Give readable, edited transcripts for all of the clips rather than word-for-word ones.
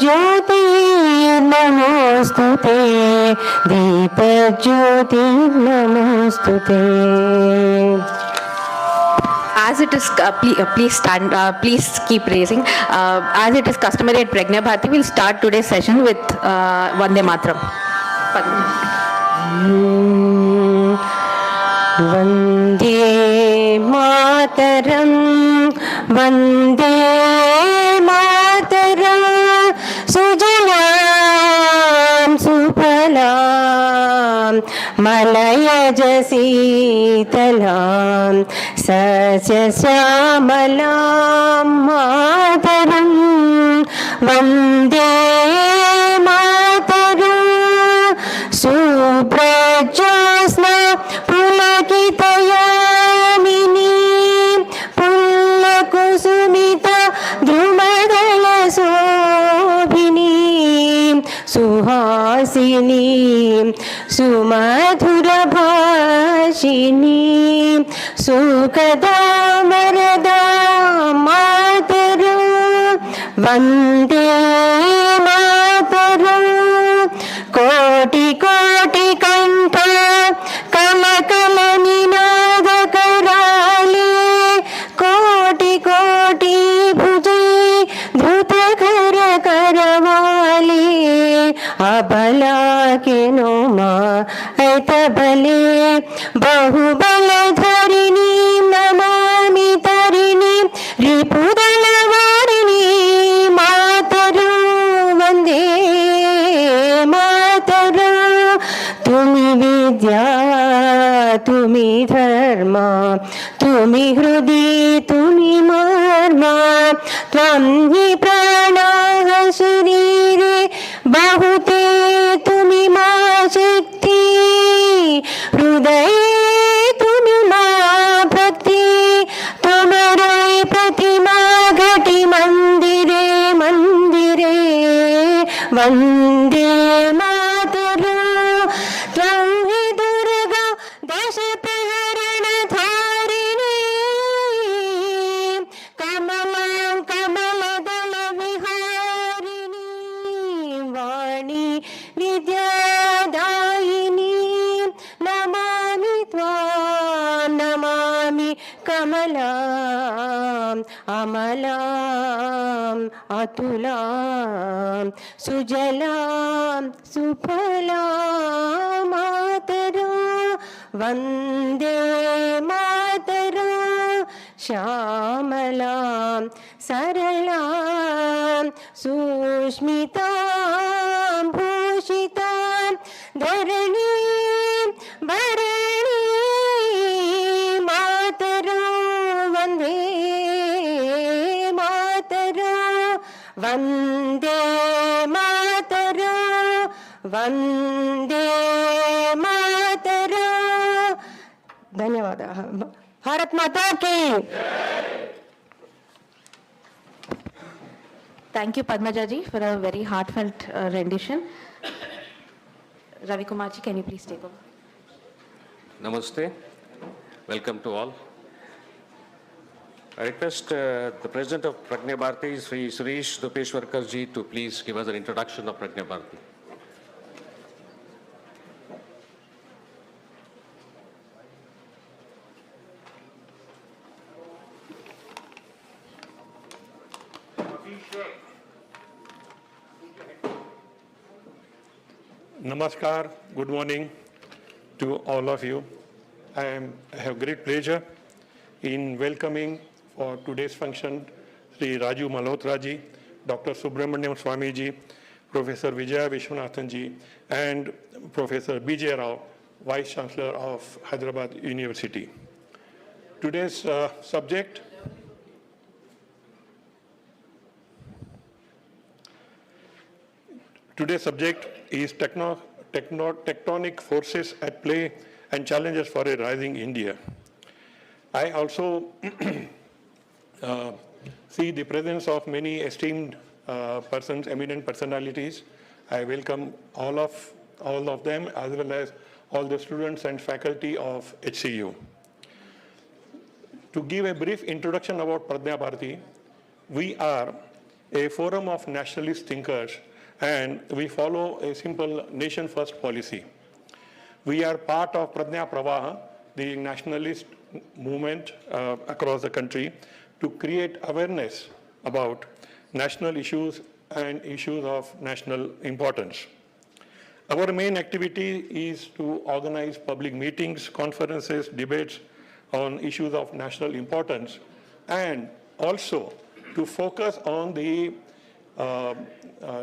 दीपज्योति नमोस्तुते, दीपज्योति नमोस्तुते. As it is, please stand, please keep raising. As it is customary at Pragna Bharati, we'll start today's session with Vande Mataram. Vande Mataram, Vande Mataram, Sujalam Supalam, Malayaj Sitalam, Sasya Syamalam Mataram, Vande Mataram, Subrajasna Pulakitayamini, Pullakusumita Drumadala Sobhini, Suhasini, Sumadhura Bhashini, Sukada Marada Mataram, Vande Mataram, Koti Koti Kanta Kala Kala Ninada Karale, Koti Koti Bhuji Dhruta Kara Karavale, Abala Kenoma Aita Bale, Bahubala Dharini Namami Tarini, Ripudala Varini Mataram, Vande Mataram. Tumi Vidya, Tumi Dharma, Tumi Hrudi, Tumi Marma, Tvam hi Pranaha Sharire, Bahute Tumi Ma Shakti, Hrudaye Tumi Ma Bhakti, Tumare Pratima Ghati Mandire Mandire, Vande Mataram, Tvam hi Durga Dashapaharana Dharini, Kamalam Kamaladala Viharini, Vani Vidyadayini, Namami Tvam, Namami Kamalam, Amalam, Atulam, Sujalam, Supalam, Mataram, Vande Mataram, Shamalam, Saralam, Sushmitam, Bhushitam, Dharanim, Bharani, Mataram, Vande Mataram, Vande Mataram, Vande Mataram. धन्यवाद. भारत माता की. Thank you, Padmaja ji, for a very heartfelt rendition. Ravi Kumar ji, can you please take over? Namaste. Welcome to all. I request the President of Pragna Bharati, Sri Suresh Dupeshwarkar ji, to please give us an introduction of Pragna Bharati. Namaskar, good morning to all of you. I have great pleasure in welcoming for today's function Sri Rajiv Malhotra ji, Dr. Subramaniam Swamy ji, Professor Vijaya Vishwanathan ji, and Professor B.J. Rao, Vice Chancellor of Hyderabad University. Today's subject is tectonic forces at play and challenges for a rising India. I also see the presence of many esteemed persons, eminent personalities. I welcome all of them, as well as all the students and faculty of HCU. To give a brief introduction about Pragna Bharati, we are a forum of nationalist thinkers, and we follow a simple nation-first policy. We are part of Pragna Pravaha, the nationalist movement across the country, to create awareness about national issues and issues of national importance. Our main activity is to organize public meetings, conferences, debates on issues of national importance, and also to focus on the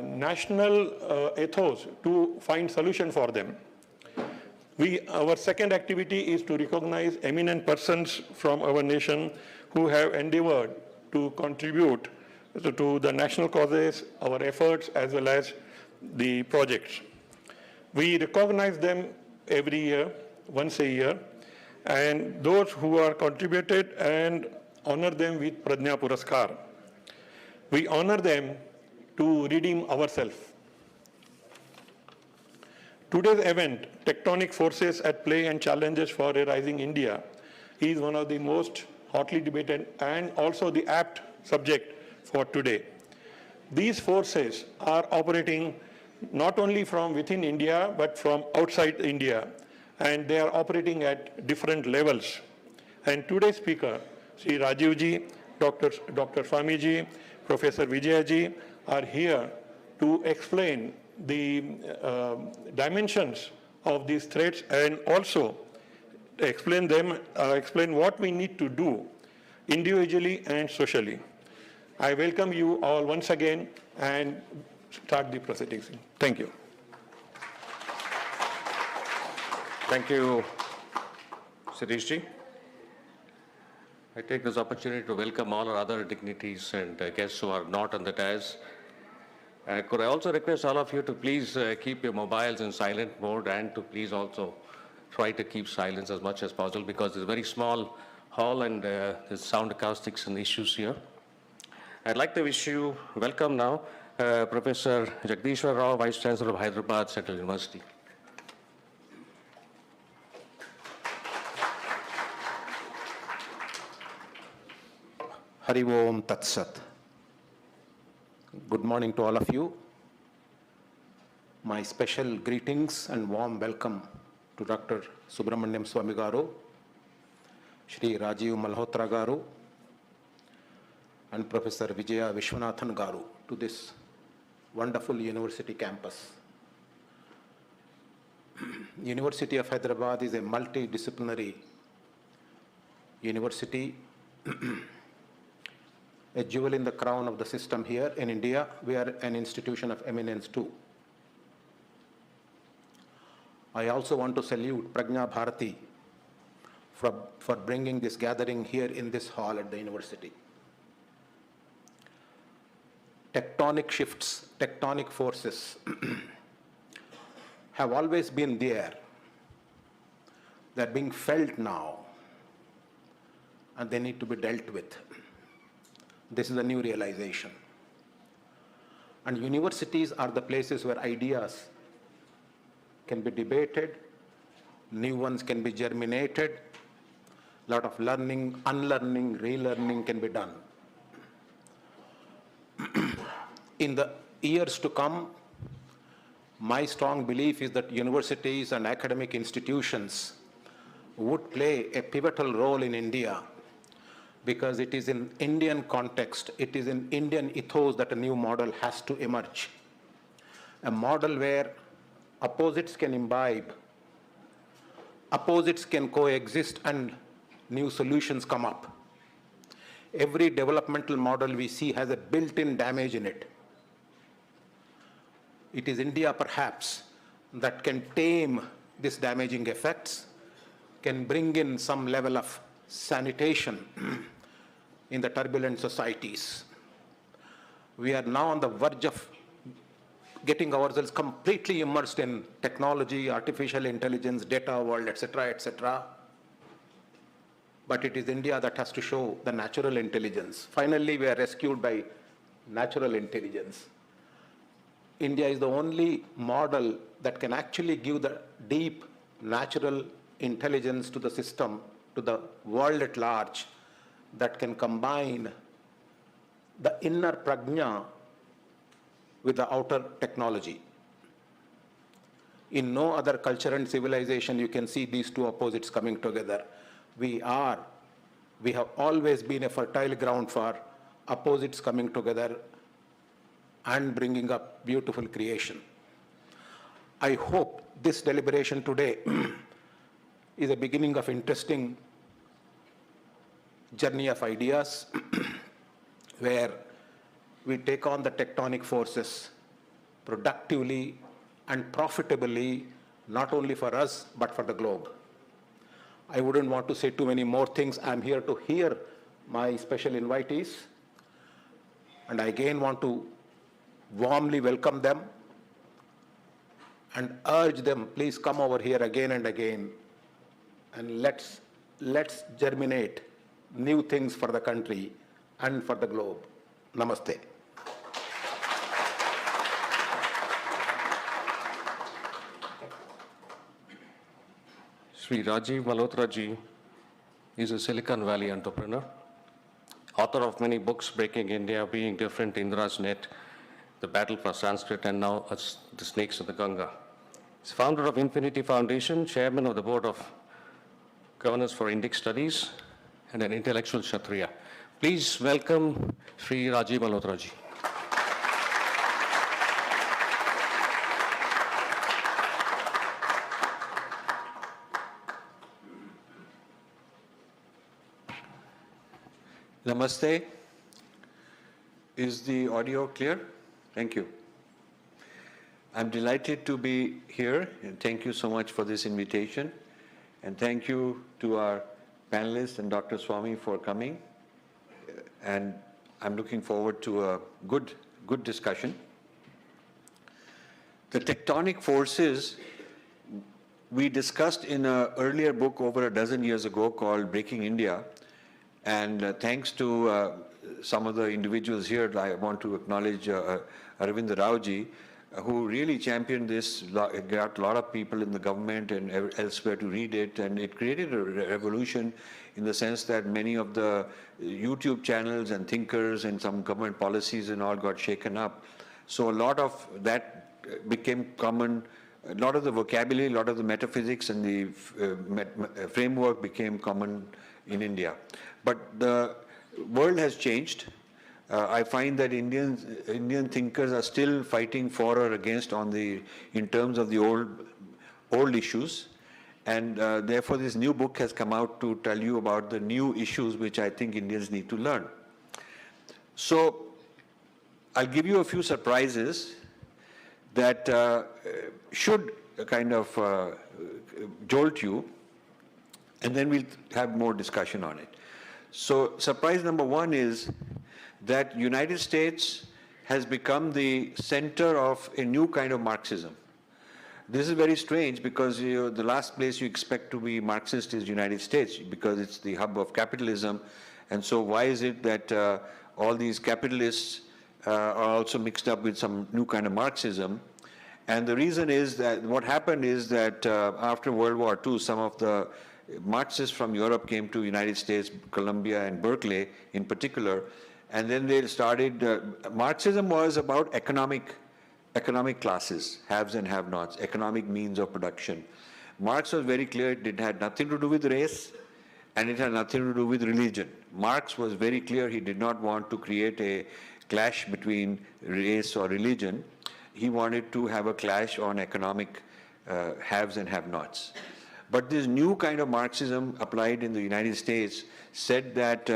national ethos to find solution for them. Our second activity is to recognize eminent persons from our nation who have endeavored to contribute to the national causes, our efforts, as well as the projects. We recognize them every year, once a year, and those who are contributed and honor them with Prajna Puraskar. We honor them to redeem ourselves. Today's event, Tectonic Forces at Play and Challenges for a Rising India, is one of the most hotly debated and also the apt subject for today. These forces are operating not only from within India, but from outside India, and they are operating at different levels. And today's speaker, Sri Rajiv ji, Dr. Swamy ji, Professor Vijaya ji, are here to explain the dimensions of these threats and also explain what we need to do individually and socially. I welcome you all once again and start the proceedings. Thank you. Thank you, Sirish ji. I take this opportunity to welcome all our other dignitaries and guests who are not on the dais. Could I also request all of you to please keep your mobiles in silent mode and to please also try to keep silence as much as possible, because it's a very small hall and there's sound acoustics and issues here. I'd like to wish you welcome now Professor Jagdishwar Rao, Vice Chancellor of Hyderabad Central University. Hari Om Tat Sat. Good morning to all of you. My special greetings and warm welcome to Dr. Subramaniam Swamy garu, Shri Rajiv Malhotra garu, and Professor Vijaya Vishwanathan garu to this wonderful university campus. University of Hyderabad is a multidisciplinary university, a jewel in the crown of the system here in India. We are an institution of eminence too. I also want to salute Pragna Bharati for bringing this gathering here in this hall at the university. Tectonic shifts, tectonic forces have always been there. They're being felt now, and they need to be dealt with. This is a new realization. And universities are the places where ideas can be debated, new ones can be germinated, a lot of learning, unlearning, relearning can be done. In the years to come, my strong belief is that universities and academic institutions would play a pivotal role in India, because it is in Indian context, it is in Indian ethos that a new model has to emerge. A model where opposites can imbibe, opposites can coexist, and new solutions come up. Every developmental model we see has a built-in damage in it. It is India, perhaps, that can tame these damaging effects, can bring in some level of sanitation in the turbulent societies. We are now on the verge of getting ourselves completely immersed in technology, artificial intelligence, data world, etc., etc. But it is India that has to show the natural intelligence. Finally, we are rescued by natural intelligence. India is the only model that can actually give the deep natural intelligence to the system, to the world at large, that can combine the inner prajna with the outer technology. In no other culture and civilization you can see these two opposites coming together. We have always been a fertile ground for opposites coming together and bringing up beautiful creation. I hope this deliberation today is a beginning of interesting journey of ideas where we take on the tectonic forces productively and profitably, not only for us, but for the globe. I wouldn't want to say too many more things. I'm here to hear my special invitees, and I again want to warmly welcome them and urge them, please come over here again and again, and let's germinate new things for the country and for the globe. Namaste. Sri Rajiv Malhotra Ji is a Silicon Valley entrepreneur, author of many books, Breaking India, Being Different, Indra's Net, The Battle for Sanskrit, and now The Snakes of the Ganga. He's founder of Infinity Foundation, chairman of the board of governors for Indic Studies, and an intellectual Kshatriya. Please welcome Sri Rajiv Malhotra Ji. Namaste. Is the audio clear? Thank you. I'm delighted to be here, and thank you so much for this invitation. And thank you to our panelists and Dr. Swamy for coming. And I'm looking forward to a good discussion. The tectonic forces we discussed in an earlier book over a dozen years ago called Breaking India. And thanks to some of the individuals here, I want to acknowledge Arvind Raoji, who really championed this, got a lot of people in the government and elsewhere to read it, and it created a revolution in the sense that many of the YouTube channels and thinkers and some government policies and all got shaken up. So a lot of that became common. A lot of the vocabulary, a lot of the metaphysics and the framework became common in India. But the world has changed. I find that Indian thinkers are still fighting for or against in terms of the old issues, and therefore this new book has come out to tell you about the new issues which I think Indians need to learn. So I'll give you a few surprises that should kind of jolt you, and then we'll have more discussion on it. So surprise number one is that United States has become the center of a new kind of Marxism. This is very strange because the last place you expect to be Marxist is United States because it's the hub of capitalism. And so why is it that all these capitalists are also mixed up with some new kind of Marxism? And the reason is that what happened is that after World War II, some of the Marxists from Europe came to United States, Columbia and Berkeley in particular, and then they started, Marxism was about economic classes, haves and have-nots, economic means of production. Marx was very clear it had nothing to do with race and it had nothing to do with religion. Marx was very clear he did not want to create a clash between race or religion. He wanted to have a clash on economic haves and have-nots. But this new kind of Marxism applied in the United States said that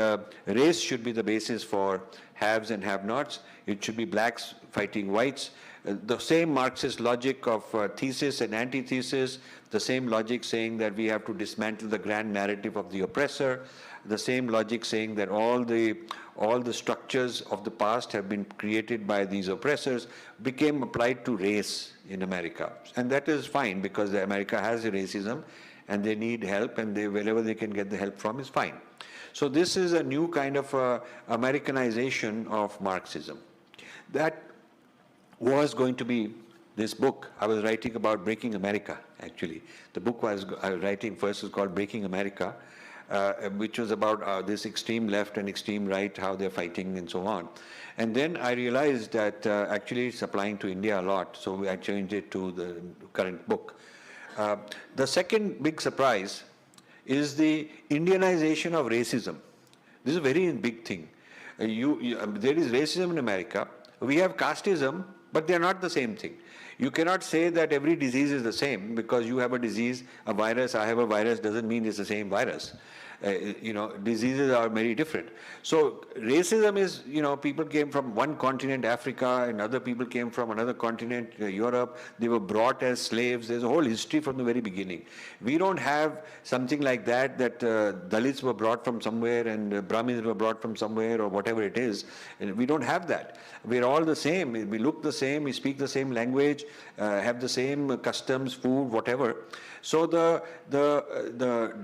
race should be the basis for haves and have-nots. It should be blacks fighting whites. The same Marxist logic of thesis and antithesis, the same logic saying that we have to dismantle the grand narrative of the oppressor, the same logic saying that all the structures of the past have been created by these oppressors became applied to race in America. And that is fine because America has a racism and they need help, and wherever they can get the help from is fine. So this is a new kind of Americanization of Marxism. That was going to be this book. I was writing about Breaking America, actually. The book I was writing first was called Breaking America. which was about this extreme left and extreme right, how they're fighting and so on. And then I realized that actually it's applying to India a lot, so I changed it to the current book. The second big surprise is the Indianization of racism. This is a very big thing. There is racism in America. We have casteism, but they are not the same thing. You cannot say that every disease is the same because you have a disease, a virus, I have a virus, doesn't mean it's the same virus. Diseases are very different. So racism is, people came from one continent, Africa, and other people came from another continent, Europe. They were brought as slaves. There's a whole history from the very beginning. We don't have something like that, Dalits were brought from somewhere and Brahmins were brought from somewhere or whatever it is. And we don't have that. We're all the same. We look the same. We speak the same language, have the same customs, food, whatever. So the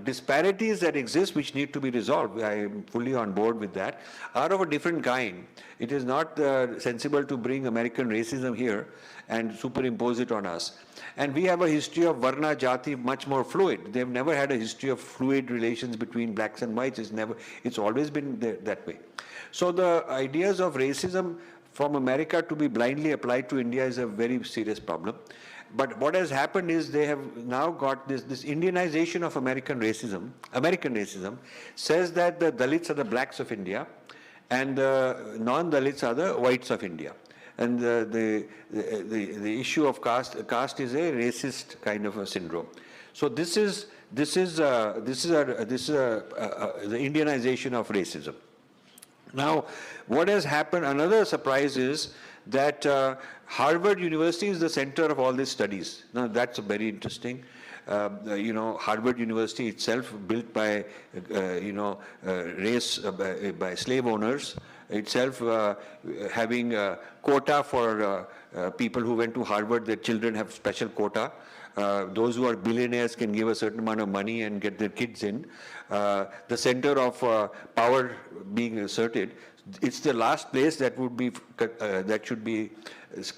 disparities that exist, which need to be resolved, I am fully on board with that, are of a different kind. It is not sensible to bring American racism here and superimpose it on us. And we have a history of Varna Jati much more fluid. They've never had a history of fluid relations between blacks and whites. It's always been that way. So the ideas of racism from America to be blindly applied to India is a very serious problem. But what has happened is they have now got this Indianization of American racism. American racism says that the Dalits are the blacks of India and the non-Dalits are the whites of India. And the issue of caste is a racist kind of a syndrome. So this is the Indianization of racism. Now, what has happened, another surprise is that Harvard University is the center of all these studies. Now, that's very interesting. Harvard University itself, built by, by slave owners, itself having a quota for people who went to Harvard, their children have special quota. Those who are billionaires can give a certain amount of money and get their kids in. The center of power being asserted, it's the last place that would be that should be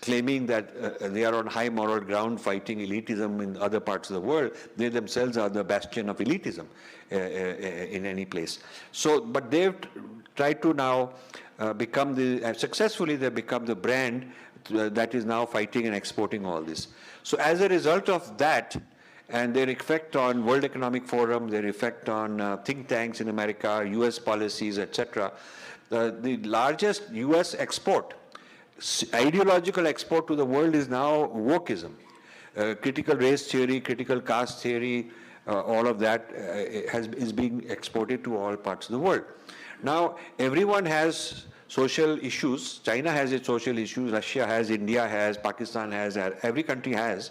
claiming that they are on high moral ground fighting elitism in other parts of the world. They themselves are the bastion of elitism in any place. So, but they've tried to now become successfully they've become the brand that is now fighting and exporting all this. So as a result of that, and their effect on World Economic Forum, their effect on think tanks in America, US policies, etc., the largest US export, ideological export to the world is now wokeism. Critical race theory, critical caste theory, all of that is being exported to all parts of the world. Now, everyone has social issues. China has its social issues, Russia has, India has, Pakistan has, every country has.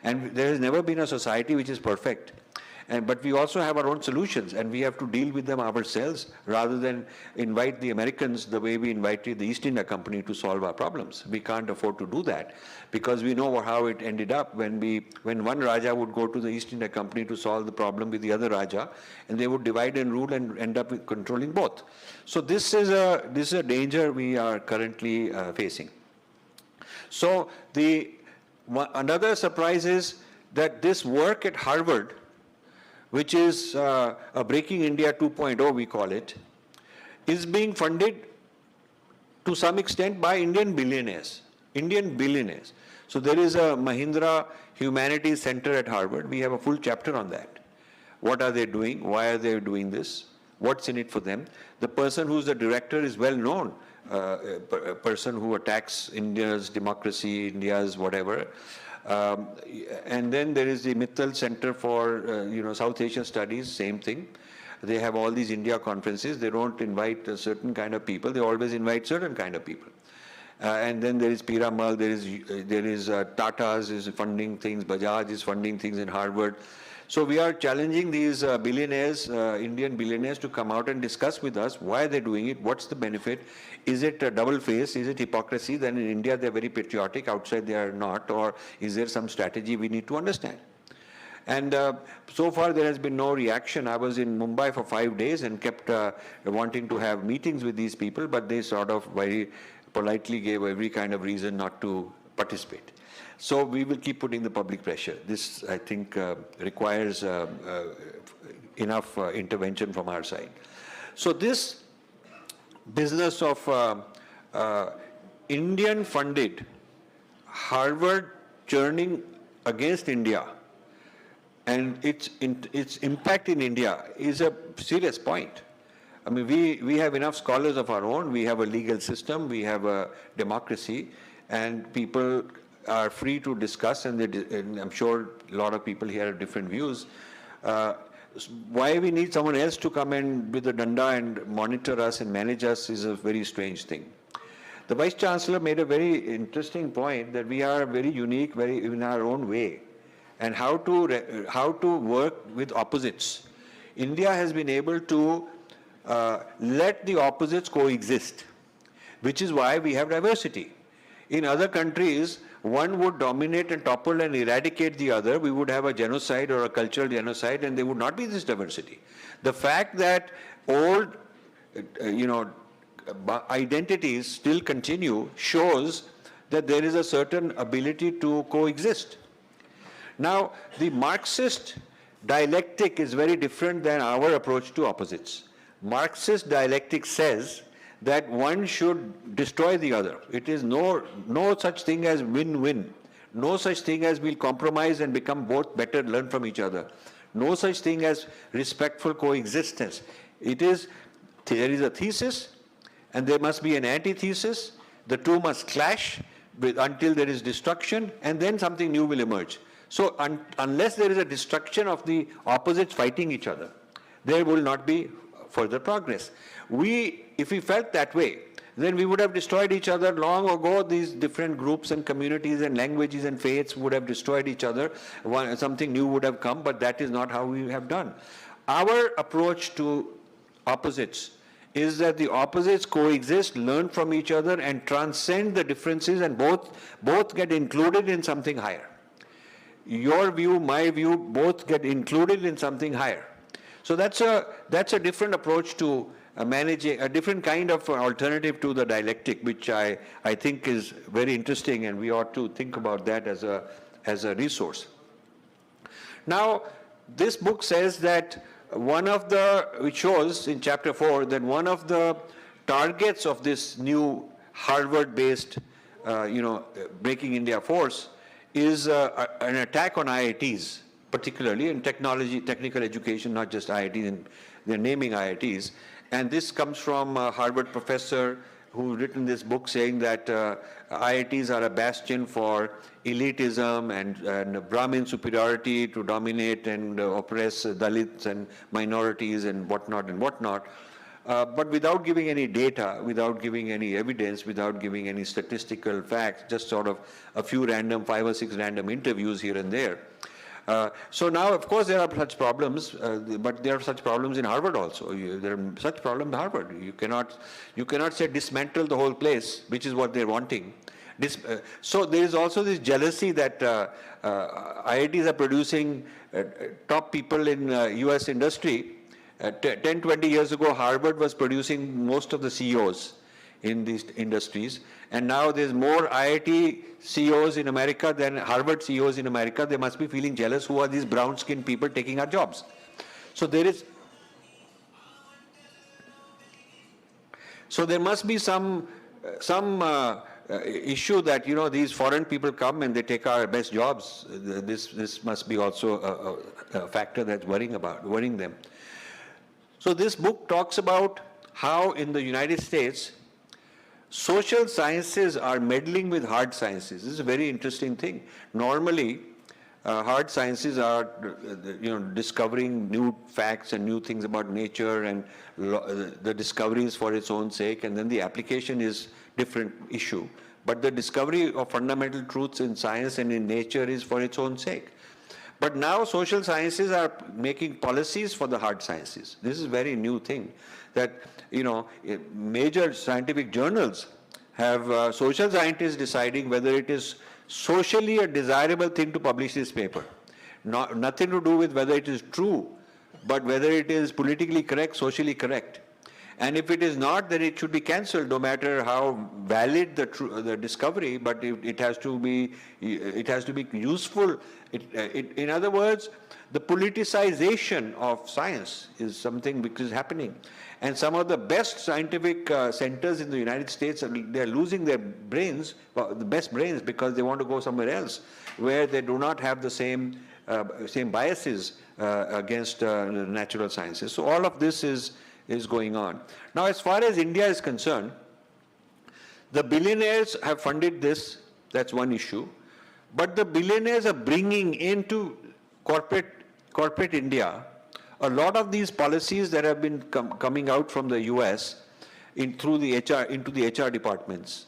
And there has never been a society which is perfect. But we also have our own solutions, and we have to deal with them ourselves rather than invite the Americans the way we invited the East India Company to solve our problems. We can't afford to do that because we know how it ended up when one Raja would go to the East India Company to solve the problem with the other Raja, and they would divide and rule and end up with controlling both. So this is a danger we are currently facing. So another surprise is that this work at Harvard, which is a Breaking India 2.0, we call it, is being funded to some extent by Indian billionaires. So there is a Mahindra Humanities Center at Harvard. We have a full chapter on that. What are they doing? Why are they doing this? What's in it for them? The person who's the director is well known, a person who attacks India's democracy, India's whatever. And then there is the Mittal Center for South Asia Studies, same thing. They have all these India conferences. They don't invite a certain kind of people. They always invite certain kind of people. And then there is Piramal, there is Tata's is funding things, Bajaj is funding things in Harvard. So we are challenging these billionaires, Indian billionaires, to come out and discuss with us why they're doing it, what's the benefit, is it a double face, is it hypocrisy? Then in India they're very patriotic, outside they are not, or is there some strategy we need to understand? And so far there has been no reaction. I was in Mumbai for 5 days and kept wanting to have meetings with these people, but they sort of very politely gave every kind of reason not to participate. So we will keep putting the public pressure. This, I think, requires enough intervention from our side. So this business of Indian-funded Harvard churning against India and its impact in India is a serious point. I mean, we have enough scholars of our own. We have a legal system. We have a democracy, and people are free to discuss. And I'm sure a lot of people here have different views. Why we need someone else to come and with a danda and monitor us and manage us is a very strange thing. The Vice Chancellor made a very interesting point that we are very unique, very in our own way, and how to work with opposites. India has been able to let the opposites coexist, which is why we have diversity. In other countries, one would dominate and topple and eradicate the other. We would have a genocide or a cultural genocide, and there would not be this diversity. The fact that old, identities still continue shows that there is a certain ability to coexist. Now, the Marxist dialectic is very different than our approach to opposites. Marxist dialectic says that one should destroy the other. It is no such thing as win-win. No such thing as we'll compromise and become both better, learn from each other. No such thing as respectful coexistence. There is a thesis, and there must be an antithesis. The two must clash until there is destruction, and then something new will emerge. So unless there is a destruction of the opposites fighting each other, there will not be further progress. If we felt that way, then we would have destroyed each other long ago. These different groups and communities and languages and faiths would have destroyed each other. Something new would have come, but that is not how we have done. Our approach to opposites is that the opposites coexist, learn from each other, and transcend the differences, and both get included in something higher. Your view, my view, both get included in something higher. So that's a different approach to managing, a different kind of alternative to the dialectic, which I think is very interesting, and we ought to think about that as a resource. Now, this book says that it shows in chapter 4 that one of the targets of this new Harvard-based, Breaking India force is an attack on IITs, particularly in technical education, not just IITs, and they're naming IITs. And this comes from a Harvard professor who written this book saying that IITs are a bastion for elitism and Brahmin superiority to dominate and oppress Dalits and minorities and whatnot. But without giving any data, without giving any evidence, without giving any statistical facts, just sort of a few 5 or 6 random interviews here and there. So now, of course, there are such problems, but there are such problems in Harvard also. There are such problems in Harvard. You cannot say dismantle the whole place, which is what they're wanting. So there is also this jealousy that IITs are producing top people in US industry. 10, 20 years ago, Harvard was producing most of the CEOs in these industries. And now there's more IIT CEOs in America than Harvard CEOs in America. They must be feeling jealous. Who are these brown-skinned people taking our jobs? So there must be some issue that, these foreign people come and they take our best jobs. This must be also a factor that's worrying them. So this book talks about how in the United States, social sciences are meddling with hard sciences. This is a very interesting thing. Normally, hard sciences are, discovering new facts and new things about nature, and the discovery is for its own sake, and then the application is different issue. But the discovery of fundamental truths in science and in nature is for its own sake. But now social sciences are making policies for the hard sciences. This is a very new thing, that major scientific journals have social scientists deciding whether it is socially a desirable thing to publish this paper. Nothing to do with whether it is true, but whether it is politically correct, socially correct. And if it is not, then it should be cancelled, no matter how valid the discovery. But it has to be useful. In other words, the politicization of science is something which is happening. And some of the best scientific centers in the United States, they're losing their brains, the best brains, because they want to go somewhere else, where they do not have the same biases against natural sciences. So all of this is going on. Now, as far as India is concerned, the billionaires have funded this. That's one issue. But the billionaires are bringing into corporate India a lot of these policies that have been coming out from the US into the HR departments.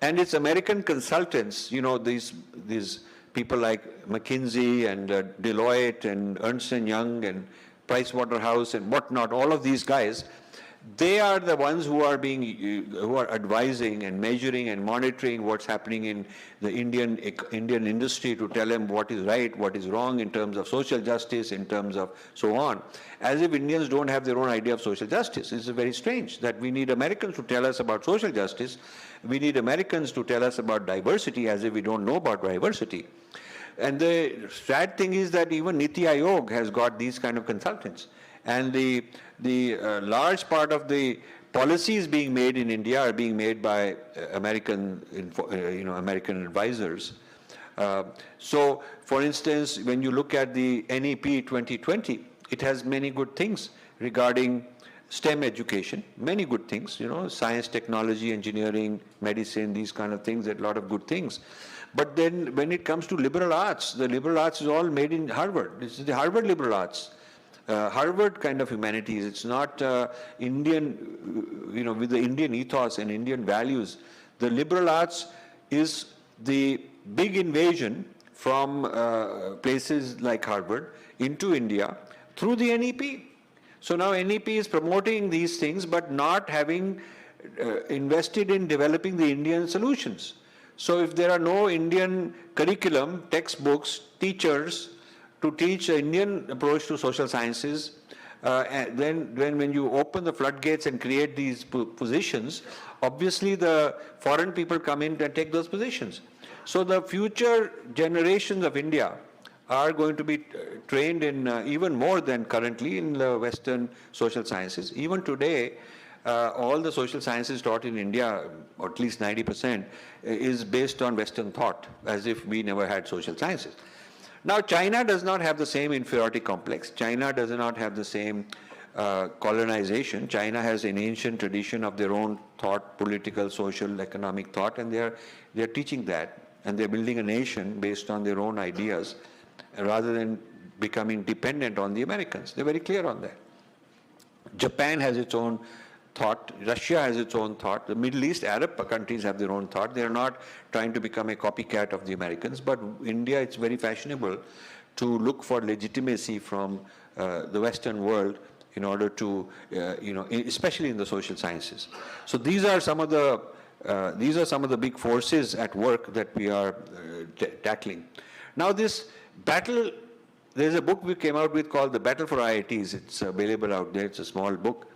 And it's American consultants, these people like McKinsey and Deloitte and Ernst & Young and Pricewaterhouse and whatnot, all of these guys, they are the ones who are advising and measuring and monitoring what's happening in the Indian industry to tell them what is right, what is wrong in terms of social justice, in terms of so on. As if Indians don't have their own idea of social justice. It's very strange that we need Americans to tell us about social justice. We need Americans to tell us about diversity, as if we don't know about diversity. And the sad thing is that even Niti Aayog has got these kind of consultants. And the large part of the policies being made in India are being made by American advisors. So, for instance, when you look at the NEP 2020, it has many good things regarding STEM education, many good things, science, technology, engineering, medicine, these kind of things, a lot of good things. But then when it comes to liberal arts, the liberal arts is all made in Harvard. This is the Harvard liberal arts. Harvard kind of humanities. It's not Indian, with the Indian ethos and Indian values. The liberal arts is the big invasion from places like Harvard into India through the NEP. So now NEP is promoting these things, but not having invested in developing the Indian solutions. So if there are no Indian curriculum, textbooks, teachers, to teach an Indian approach to social sciences, then when you open the floodgates and create these positions, obviously the foreign people come in and take those positions. So the future generations of India are going to be trained in even more than currently in the Western social sciences. Even today, all the social sciences taught in India, or at least 90%, is based on Western thought, as if we never had social sciences. Now, China does not have the same inferiority complex. China does not have the same colonization. China has an ancient tradition of their own thought, political, social, economic thought, and they're teaching that, and they're building a nation based on their own ideas, rather than becoming dependent on the Americans. They're very clear on that. Japan has its own thought. Russia has its own thought. The Middle East, Arab countries have their own thought. They're not trying to become a copycat of the Americans, but India, it's very fashionable to look for legitimacy from the Western world in order to, especially in the social sciences. So these are some of the big forces at work that we are tackling. Now this battle, there's a book we came out with called The Battle for IITs. It's available out there. It's a small book.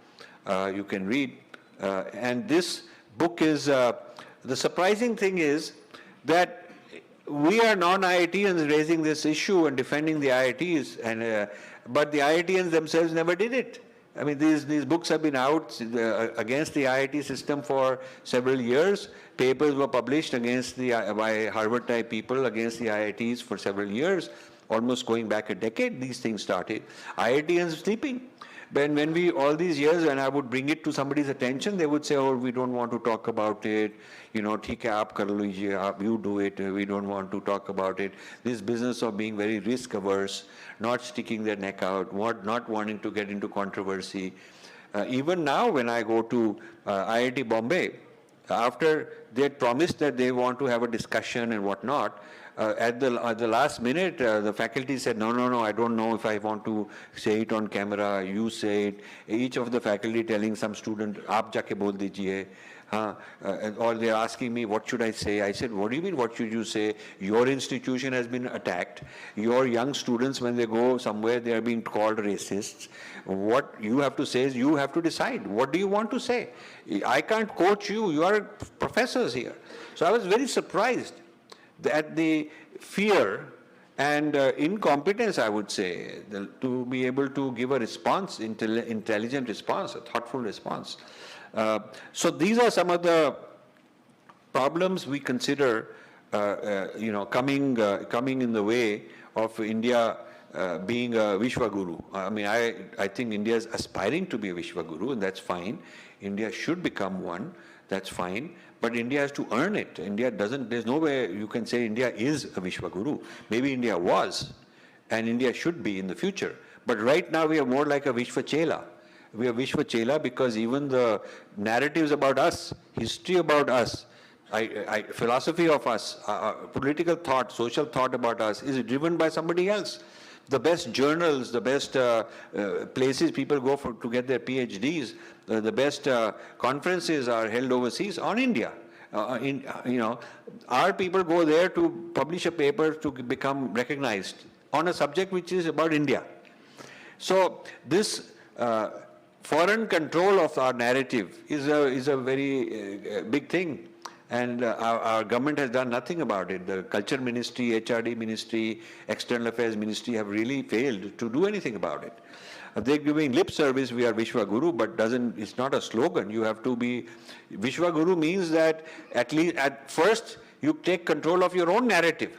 You can read. And this book is, the surprising thing is that we are non-IITians raising this issue and defending the IITs, but the IITians themselves never did it. I mean, these books have been out against the IIT system for several years. Papers were published by Harvard-type people against the IITs for several years, almost going back a decade. These things started. IITians sleeping. When we, all these years, when I would bring it to somebody's attention, they would say, oh, we don't want to talk about it, theek hai, aap kar lijiye, you do it, we don't want to talk about it. This business of being very risk averse, not sticking their neck out, not wanting to get into controversy. Even now, when I go to IIT Bombay, after they had promised that they want to have a discussion and whatnot, at the last minute, the faculty said, no, I don't know if I want to say it on camera, you say it. Each of the faculty telling some student, aap jaake bol dijiye. Or they're asking me, what should I say? I said, what do you mean, what should you say? Your institution has been attacked. Your young students, when they go somewhere, they are being called racists. What you have to say is you have to decide. What do you want to say? I can't coach you. You are professors here. So I was very surprised at the fear and incompetence, I would say, to be able to give a response, intelligent response, a thoughtful response. So these are some of the problems we consider, coming in the way of India being a Vishwaguru. I mean, I think India is aspiring to be a Vishwaguru, and that's fine. India should become one, that's fine. But India has to earn it. India doesn't, there's no way you can say India is a Vishwaguru. Maybe India was, and India should be in the future. But right now we are more like a Vishwachela. We are Vishwachela because even the narratives about us, history about us, philosophy of us, political thought, social thought about us is driven by somebody else. The best journals, the best places people go to get their PhDs, the best conferences are held overseas on India. Our people go there to publish a paper to become recognized on a subject which is about India. So this foreign control of our narrative is a very big thing. And our government has done nothing about it. The Culture Ministry, HRD Ministry, External Affairs Ministry have really failed to do anything about it. They're giving lip service, we are Vishwaguru, but it's not a slogan. You have to be, Vishwaguru means that at least at first you take control of your own narrative,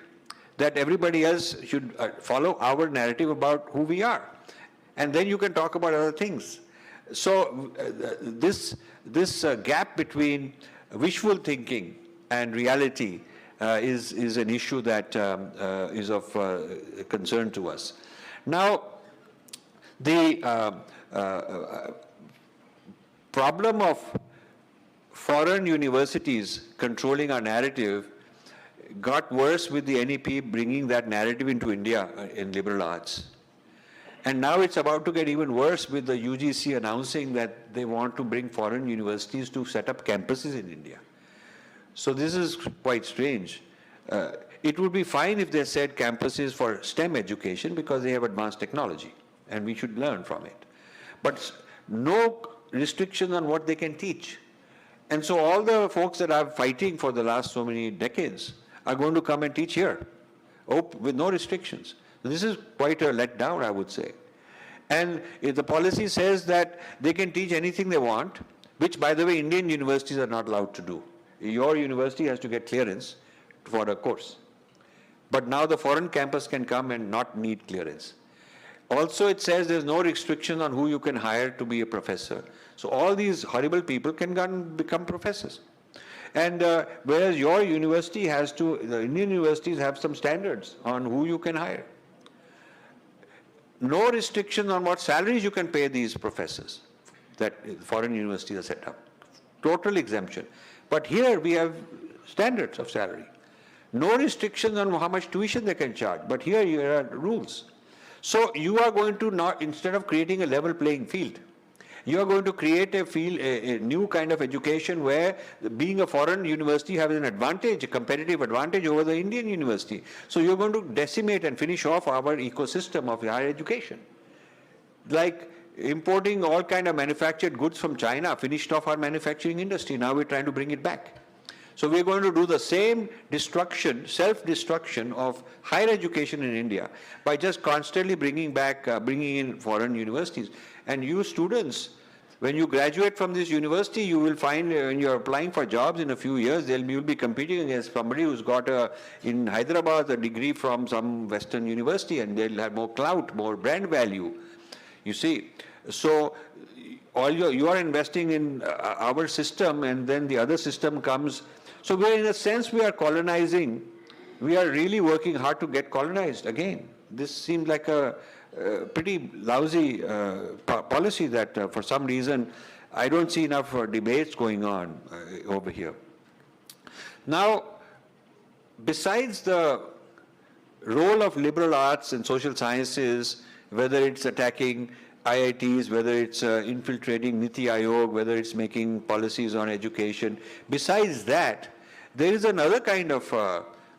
that everybody else should follow our narrative about who we are. And then you can talk about other things. So this gap between wishful thinking and reality is an issue that is of concern to us. Now, the problem of foreign universities controlling our narrative got worse with the NEP bringing that narrative into India in liberal arts. And now it's about to get even worse with the UGC announcing that they want to bring foreign universities to set up campuses in India. So this is quite strange. It would be fine if they said campuses for STEM education because they have advanced technology and we should learn from it. But no restriction on what they can teach. And so all the folks that are fighting for the last so many decades are going to come and teach here with no restrictions. This is quite a letdown, I would say. And if the policy says that they can teach anything they want, which, by the way, Indian universities are not allowed to do. Your university has to get clearance for a course. But now the foreign campus can come and not need clearance. Also, it says there's no restriction on who you can hire to be a professor. So all these horrible people can go and become professors. And whereas your university has to, the Indian universities have some standards on who you can hire. No restriction on what salaries you can pay these professors that foreign universities are set up. Total exemption. But here we have standards of salary. No restrictions on how much tuition they can charge. But here you have rules. So you are going to not, instead of creating a level playing field, you are going to create a new kind of education where being a foreign university has an advantage, a competitive advantage over the Indian university. So you're going to decimate and finish off our ecosystem of higher education. Like importing all kind of manufactured goods from China, finished off our manufacturing industry. Now we're trying to bring it back. So we're going to do the same destruction, self-destruction of higher education in India by just constantly bringing in foreign universities. And you students, when you graduate from this university, you will find when you're applying for jobs in a few years, you'll be competing against somebody who's got in Hyderabad, a degree from some Western university, and they'll have more clout, more brand value. You see, so you are investing in our system, and then the other system comes. So in a sense, we are colonizing. We are really working hard to get colonized again. This seems like a pretty lousy policy that for some reason I don't see enough debates going on over here. Now, besides the role of liberal arts and social sciences, whether it's attacking IITs, whether it's infiltrating Niti Aayog, whether it's making policies on education. Besides that, there is another kind of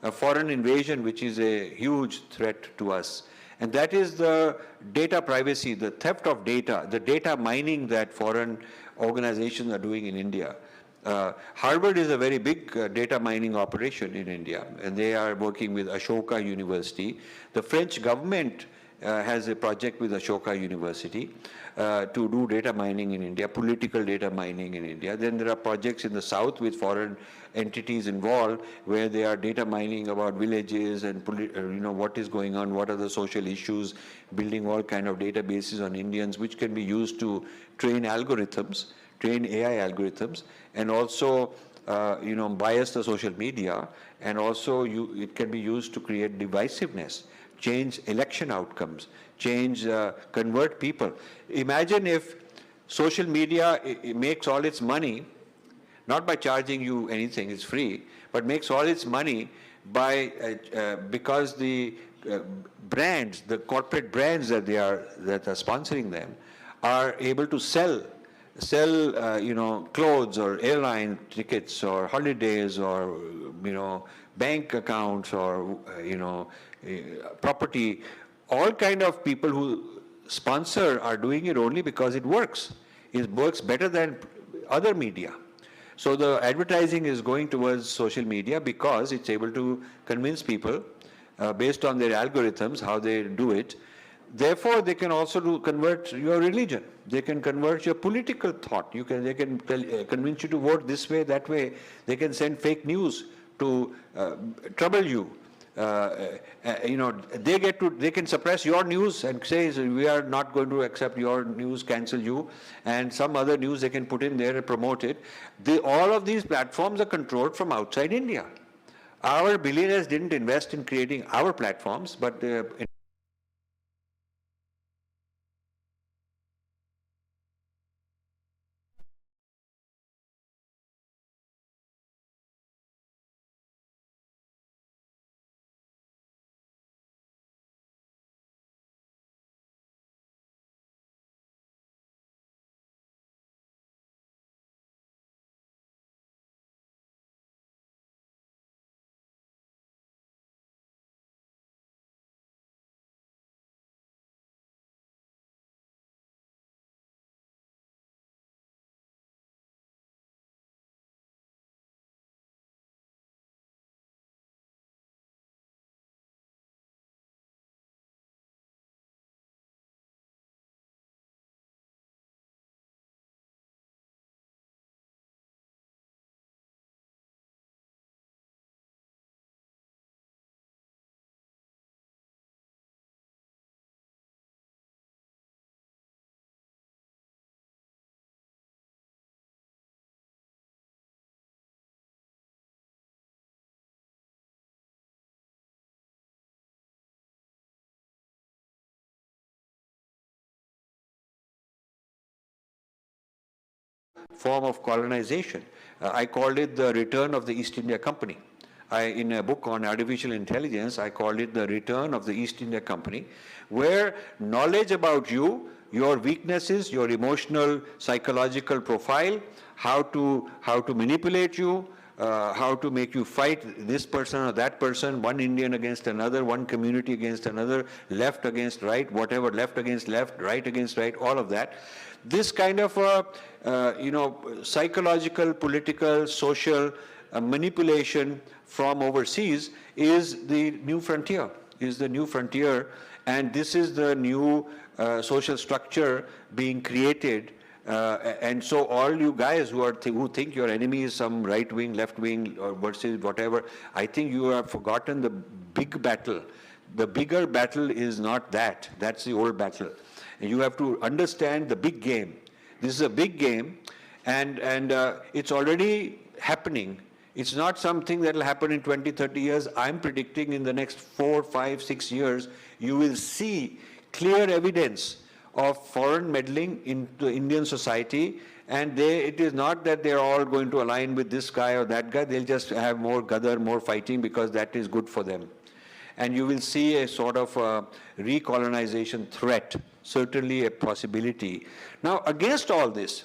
a foreign invasion which is a huge threat to us. And that is the data privacy, the theft of data, the data mining that foreign organizations are doing in India. Harvard is a very big data mining operation in India, and they are working with Ashoka University. The French government has a project with Ashoka University to do data mining in India, political data mining in India. Then there are projects in the south with foreign entities involved where they are data mining about villages and what is going on, what are the social issues, building all kind of databases on Indians, which can be used to train algorithms, train AI algorithms, and also bias the social media, and also it can be used to create divisiveness, change election outcomes, convert people. Imagine if social media makes all its money, not by charging you anything, it's free, but makes all its money by because the brands, the corporate brands that are sponsoring them, are able to sell clothes or airline tickets or holidays or bank accounts or property. All kind of people who sponsor are doing it only because it works. It works better than other media. So the advertising is going towards social media because it's able to convince people based on their algorithms, how they do it. Therefore, they can also convert your religion. They can convert your political thought. They can convince you to vote this way, that way. They can send fake news to trouble you. They can suppress your news and say, we are not going to accept your news, cancel you, and some other news they can put in there and promote it. All of these platforms are controlled from outside India. Our billionaires didn't invest in creating our platforms, but form of colonization. I called it the return of the East India Company. In a book on artificial intelligence, I called it the return of the East India Company, where knowledge about you, your weaknesses, your emotional, psychological profile, how to manipulate you, how to make you fight this person or that person, one Indian against another, one community against another, left against right, whatever, left against left, right against right, all of that. This kind of psychological, political, social manipulation from overseas is the new frontier, and this is the new social structure being created. And so all you guys who think your enemy is some right wing, left wing, or versus whatever, I think you have forgotten the big battle. The bigger battle is not that. That's the old battle. And you have to understand the big game. This is a big game, and it's already happening. It's not something that will happen in 20, 30 years. I'm predicting in the next 4, 5, 6 years, you will see clear evidence of foreign meddling into Indian society, and it is not that they're all going to align with this guy or that guy. They'll just have more gadar, more fighting, because that is good for them. and you will see a sort of recolonization threat, certainly a possibility. Now, against all this,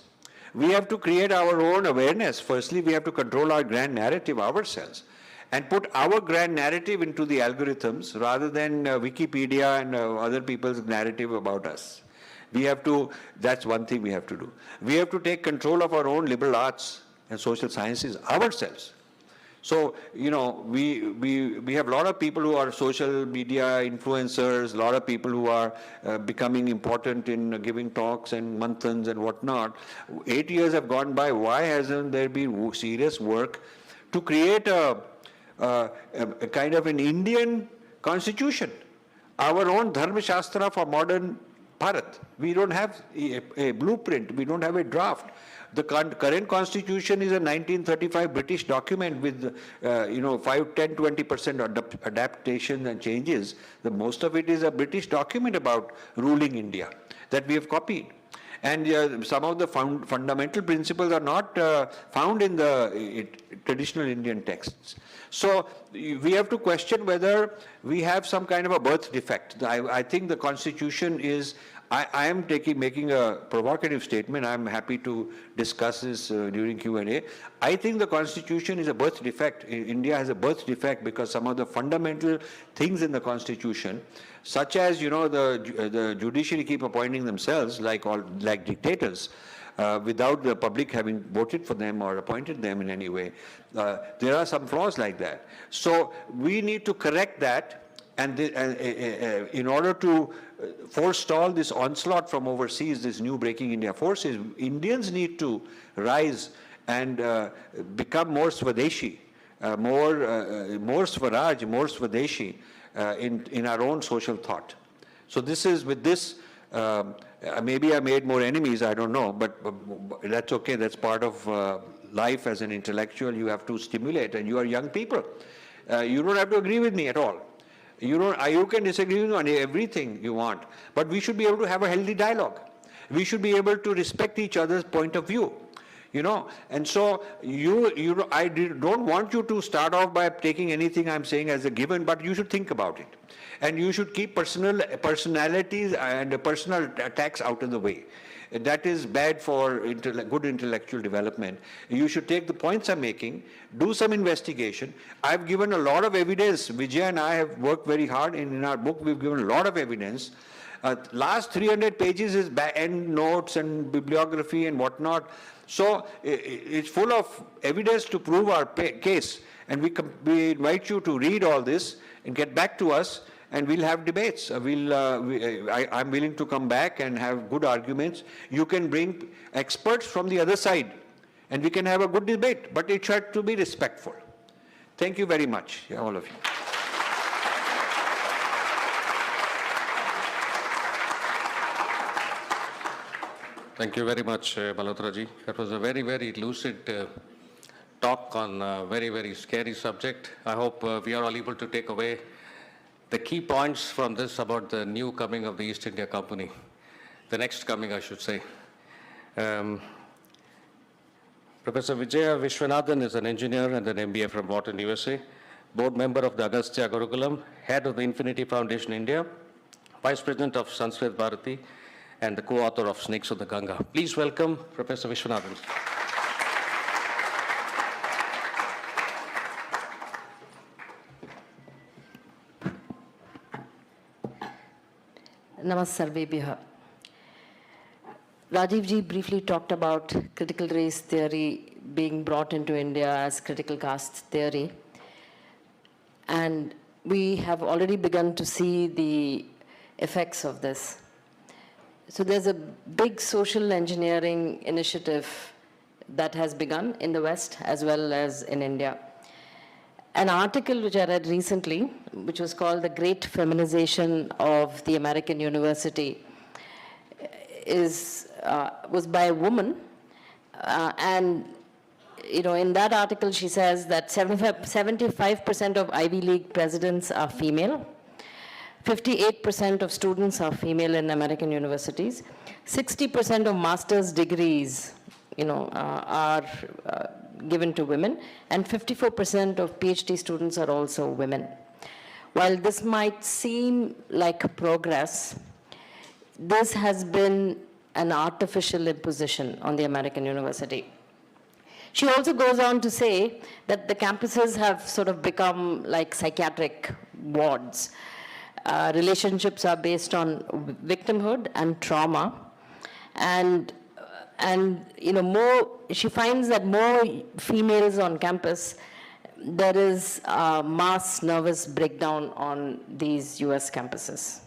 we have to create our own awareness. Firstly, we have to control our grand narrative ourselves and put our grand narrative into the algorithms rather than Wikipedia and other people's narrative about us. We have to, that's one thing we have to do. We have to take control of our own liberal arts and social sciences ourselves. So, you know, we have a lot of people who are social media influencers, a lot of people who are becoming important in giving talks and manthans and whatnot. 8 years have gone by. Why hasn't there been serious work to create a kind of an Indian constitution, our own Dharma Shastra for modern Bharat? We don't have a blueprint. We don't have a draft. The current constitution is a 1935 British document with, 5, 10, 20% adaptations and changes. Most of it is a British document about ruling India that we have copied. And some of the fundamental principles are not found in the traditional Indian texts. So we have to question whether we have some kind of a birth defect. I think the constitution is, I am making a provocative statement. I'm happy to discuss this during Q&A. I think the constitution is a birth defect. India has a birth defect because some of the fundamental things in the constitution, such as, the judiciary keep appointing themselves like dictators, without the public having voted for them or appointed them in any way. There are some flaws like that. So we need to correct that. And in order to forestall this onslaught from overseas, this new Breaking India forces, Indians need to rise and become more Swadeshi, more Swaraj, more Swadeshi in our own social thought. So this is, with this, maybe I made more enemies, I don't know, but that's okay. That's part of life as an intellectual. You have to stimulate, and you are young people. You don't have to agree with me at all. You can disagree with me on everything you want, but we should be able to have a healthy dialogue. We should be able to respect each other's point of view, And so I don't want you to start off by taking anything I'm saying as a given, but you should think about it, and you should keep personalities and personal attacks out of the way. That is bad for good intellectual development. You should take the points I'm making, do some investigation. I've given a lot of evidence. Vijay and I have worked very hard. In our book, we've given a lot of evidence. Last 300 pages is end notes and bibliography and whatnot. So it's full of evidence to prove our case. And we invite you to read all this and get back to us, and we'll have debates. I'm willing to come back and have good arguments. You can bring experts from the other side, and we can have a good debate, but it had to be respectful. Thank you very much, all of you. Thank you very much, Malhotra ji. That was a very, very lucid talk on a very, very scary subject. I hope we are all able to take away the key points from this about the new coming of the East India Company, the next coming, I should say. Professor Vijaya Vishwanathan is an engineer and an MBA from Wharton, USA, board member of the Agastya Gurukulam, head of the Infinity Foundation India, vice president of Sanskrit Bharati, and the co-author of Snakes of the Ganga. Please welcome Professor Vishwanathan. Namaskar. Rajiv ji briefly talked about critical race theory being brought into India as critical caste theory. And we have already begun to see the effects of this. So there's a big social engineering initiative that has begun in the West as well as in India. An article which I read recently, which was called The Great Feminization of the American University, was by a woman. And in that article, she says that 75% of Ivy League presidents are female. 58% of students are female in American universities. 60% of master's degrees, are given to women, and 54% of PhD students are also women. while this might seem like progress, this has been an artificial imposition on the American university. She also goes on to say that the campuses have sort of become like psychiatric wards. Relationships are based on victimhood and trauma, and she finds that more females on campus, there is a mass nervous breakdown on these US campuses.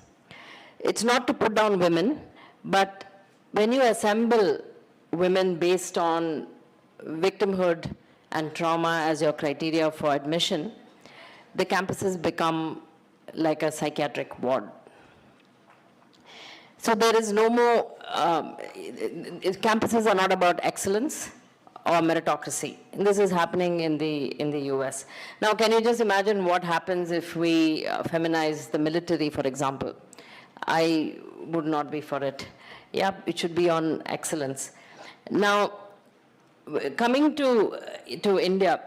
It's not to put down women, but when you assemble women based on victimhood and trauma as your criteria for admission, the campuses become like a psychiatric ward. So there is no more, campuses are not about excellence or meritocracy. And this is happening in the US. Now, can you just imagine what happens if we feminize the military, for example? I would not be for it. Yeah, it should be on excellence. Now, coming to India,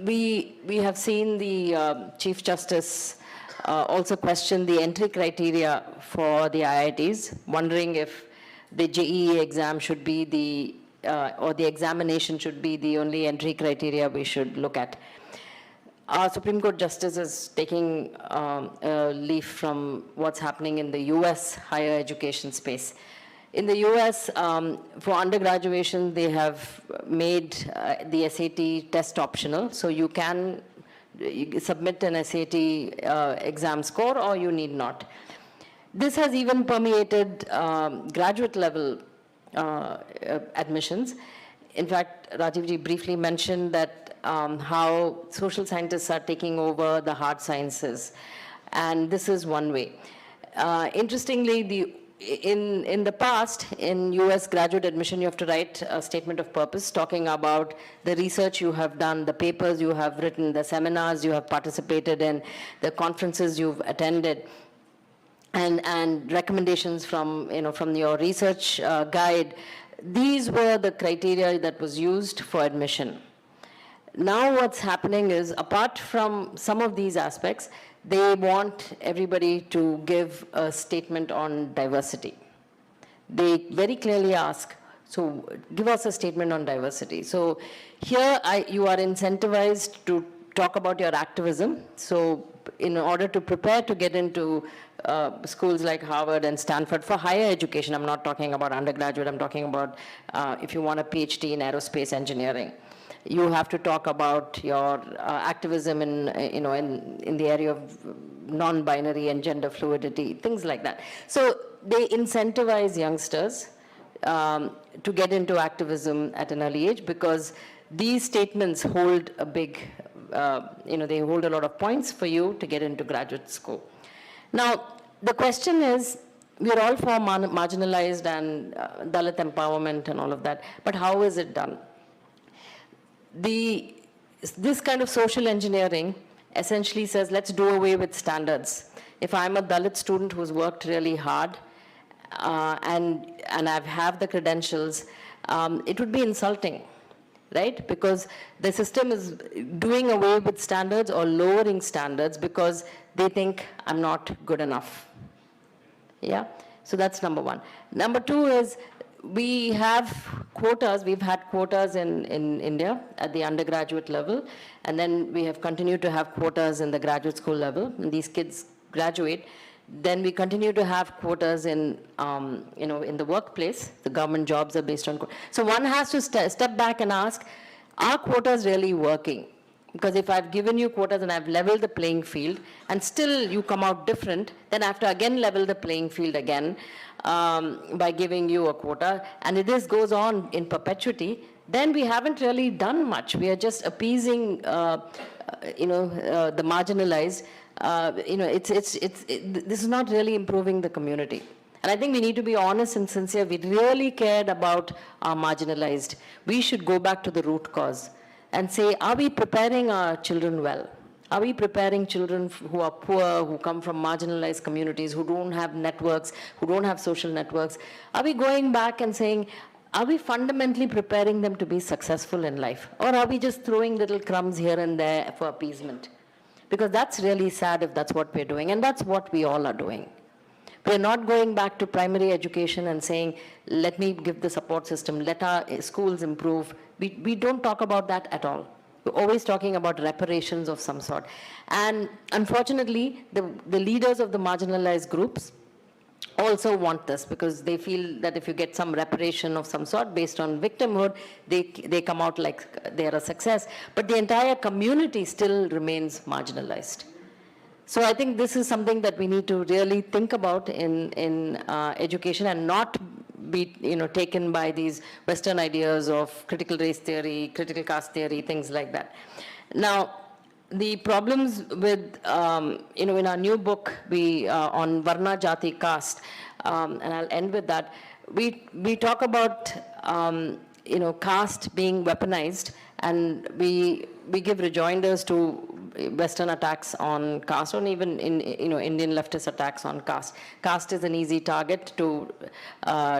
we have seen the Chief Justice also question the entry criteria for the IITs, wondering if the JEE exam should be or the examination should be the only entry criteria we should look at. Our Supreme Court Justice is taking a leaf from what's happening in the US higher education space. In the US, for undergraduation, they have made the SAT test optional, so you can submit an SAT exam score or you need not. This has even permeated graduate level admissions. In fact, Rajivji briefly mentioned that how social scientists are taking over the hard sciences, and this is one way. Interestingly, in the past, in US graduate admission, you have to write a statement of purpose talking about the research you have done, the papers you have written, the seminars you have participated in, the conferences you've attended, and recommendations from your research guide. These were the criteria that was used for admission. Now what's happening is, apart from some of these aspects, they want everybody to give a statement on diversity. They very clearly ask, so give us a statement on diversity. So here you are incentivized to talk about your activism. So in order to prepare to get into schools like Harvard and Stanford for higher education, I'm not talking about undergraduate, I'm talking about if you want a PhD in aerospace engineering, you have to talk about your activism in the area of non-binary and gender fluidity, things like that. So they incentivize youngsters to get into activism at an early age, because these statements hold a big, they hold a lot of points for you to get into graduate school. Now, the question is, we're all for marginalized and Dalit empowerment and all of that, but how is it done? This kind of social engineering essentially says, let's do away with standards. If I'm a Dalit student who's worked really hard and I have the credentials, it would be insulting, right? Because the system is doing away with standards or lowering standards because they think I'm not good enough. Yeah, so that's number one. Number two is, we have quotas. We've had quotas in India at the undergraduate level, and then we have continued to have quotas in the graduate school level. When these kids graduate, then we continue to have quotas in the workplace. The government jobs are based on quotas. So one has to step back and ask, are quotas really working? Because if I've given you quotas and I've leveled the playing field, and still you come out different, then I have to again level the playing field again by giving you a quota, and this goes on in perpetuity, then we haven't really done much. We are just appeasing, the marginalized. This is not really improving the community. And I think we need to be honest and sincere. We really cared about our marginalized. We should go back to the root cause and say, are we preparing our children well? Are we preparing children who are poor, who come from marginalized communities, who don't have networks, who don't have social networks? Are we going back and saying, are we fundamentally preparing them to be successful in life? Or are we just throwing little crumbs here and there for appeasement? Because that's really sad if that's what we're doing, and that's what we all are doing. We're not going back to primary education and saying, let me give the support system, let our schools improve. We don't talk about that at all. We're always talking about reparations of some sort. And unfortunately, the leaders of the marginalized groups also want this, because they feel that if you get some reparation of some sort based on victimhood, they come out like they are a success. But the entire community still remains marginalized. So I think this is something that we need to really think about in education, and not be taken by these Western ideas of critical race theory, critical caste theory, things like that. Now, the problems with, in our new book, we on Varna, Jati, Caste, and I'll end with that, we talk about, caste being weaponized, and we give rejoinders to Western attacks on caste, or even in Indian leftist attacks on caste. Caste is an easy target to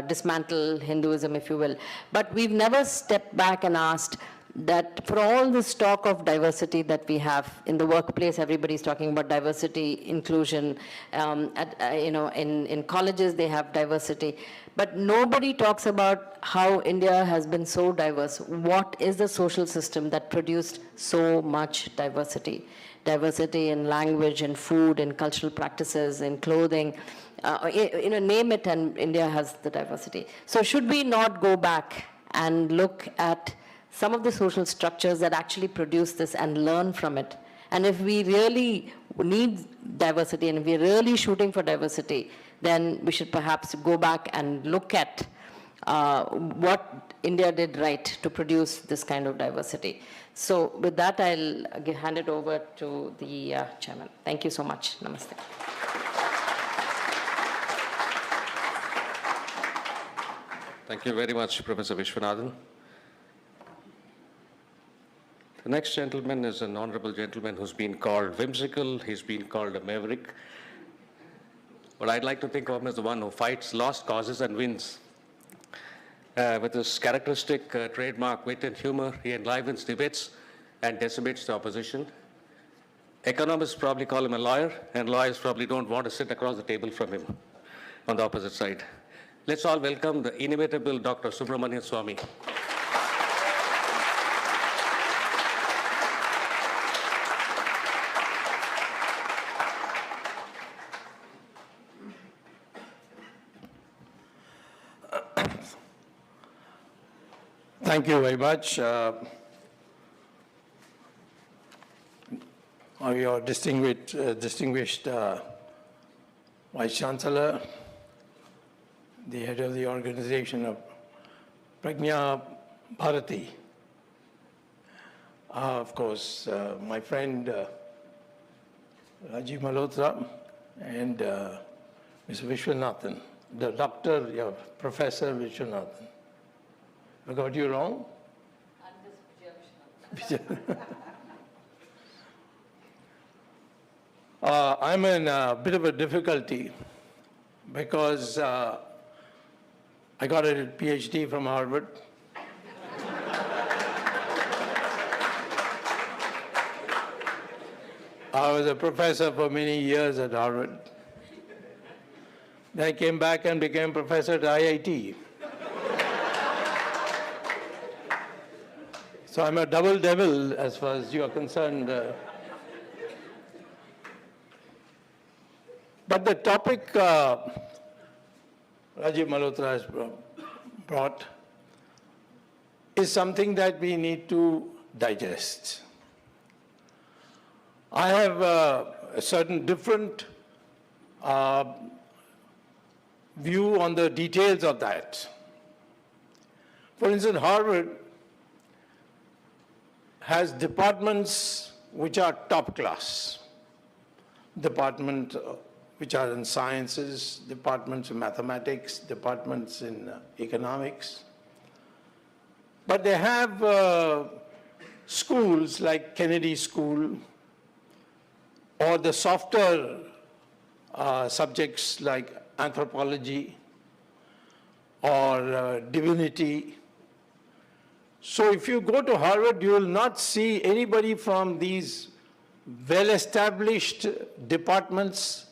dismantle Hinduism, if you will. But we've never stepped back and asked that for all this talk of diversity that we have in the workplace, everybody's talking about diversity, inclusion. In colleges they have diversity, but nobody talks about how India has been so diverse. What is the social system that produced so much diversity? Diversity in language, in food, in cultural practices, in clothing. Name it, and India has the diversity. So should we not go back and look at some of the social structures that actually produce this and learn from it? And if we really need diversity, and if we're really shooting for diversity, then we should perhaps go back and look at what India did right to produce this kind of diversity. So with that, I'll hand it over to the chairman. Thank you so much. Namaste. Thank you very much, Professor Vishwanathan. The next gentleman is an honorable gentleman who's been called whimsical, he's been called a maverick. But I'd like to think of him as the one who fights lost causes and wins. With his characteristic trademark wit and humor, he enlivens debates and decimates the opposition. Economists probably call him a lawyer, and lawyers probably don't want to sit across the table from him on the opposite side. Let's all welcome the inimitable Dr. Subramaniam Swamy. Thank you very much. Your distinguished Vice Chancellor, the head of the organization of Pragna, Bharati, of course, my friend Rajiv Malhotra, and Mr. Vishwanathan, the doctor, your Professor Vishwanathan. I got you wrong? I'm in a bit of a difficulty because I got a PhD from Harvard. I was a professor for many years at Harvard. Then I came back and became professor at IIT. So I'm a double devil as far as you are concerned. But the topic Rajiv Malhotra has brought is something that we need to digest. I have a certain different view on the details of that. For instance, Harvard has departments which are top class. Departments which are in sciences, departments in mathematics, departments in economics. But they have schools like Kennedy School, or the softer subjects like anthropology or divinity. So if you go to Harvard, you will not see anybody from these well-established departments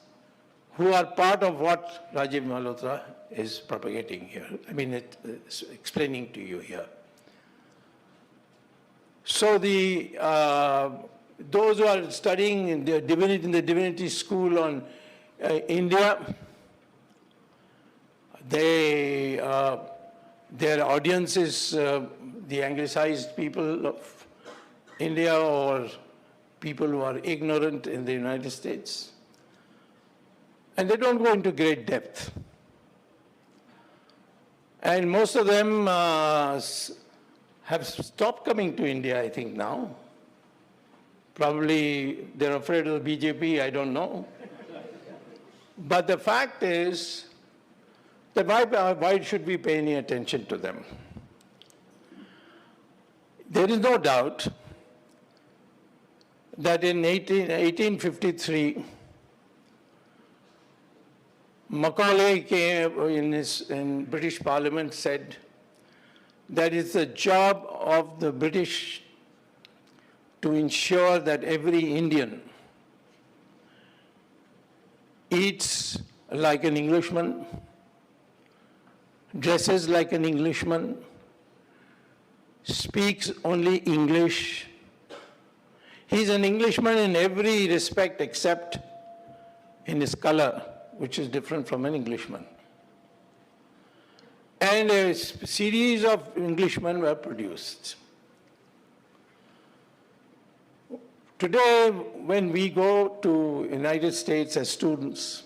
who are part of what Rajiv Malhotra is propagating here. I mean, explaining to you here. So those who are studying in the divinity school on India, their audience is the anglicized people of India or people who are ignorant in the United States. And they don't go into great depth. And most of them have stopped coming to India, I think, now. Probably they're afraid of the BJP, I don't know. But the fact is that why should we pay any attention to them? There is no doubt that in 1853, Macaulay came in British Parliament said that it's the job of the British to ensure that every Indian eats like an Englishman, dresses like an Englishman, speaks only English. He's an Englishman in every respect except in his color, which is different from an Englishman. And a series of Englishmen were produced. Today, when we go to United States as students,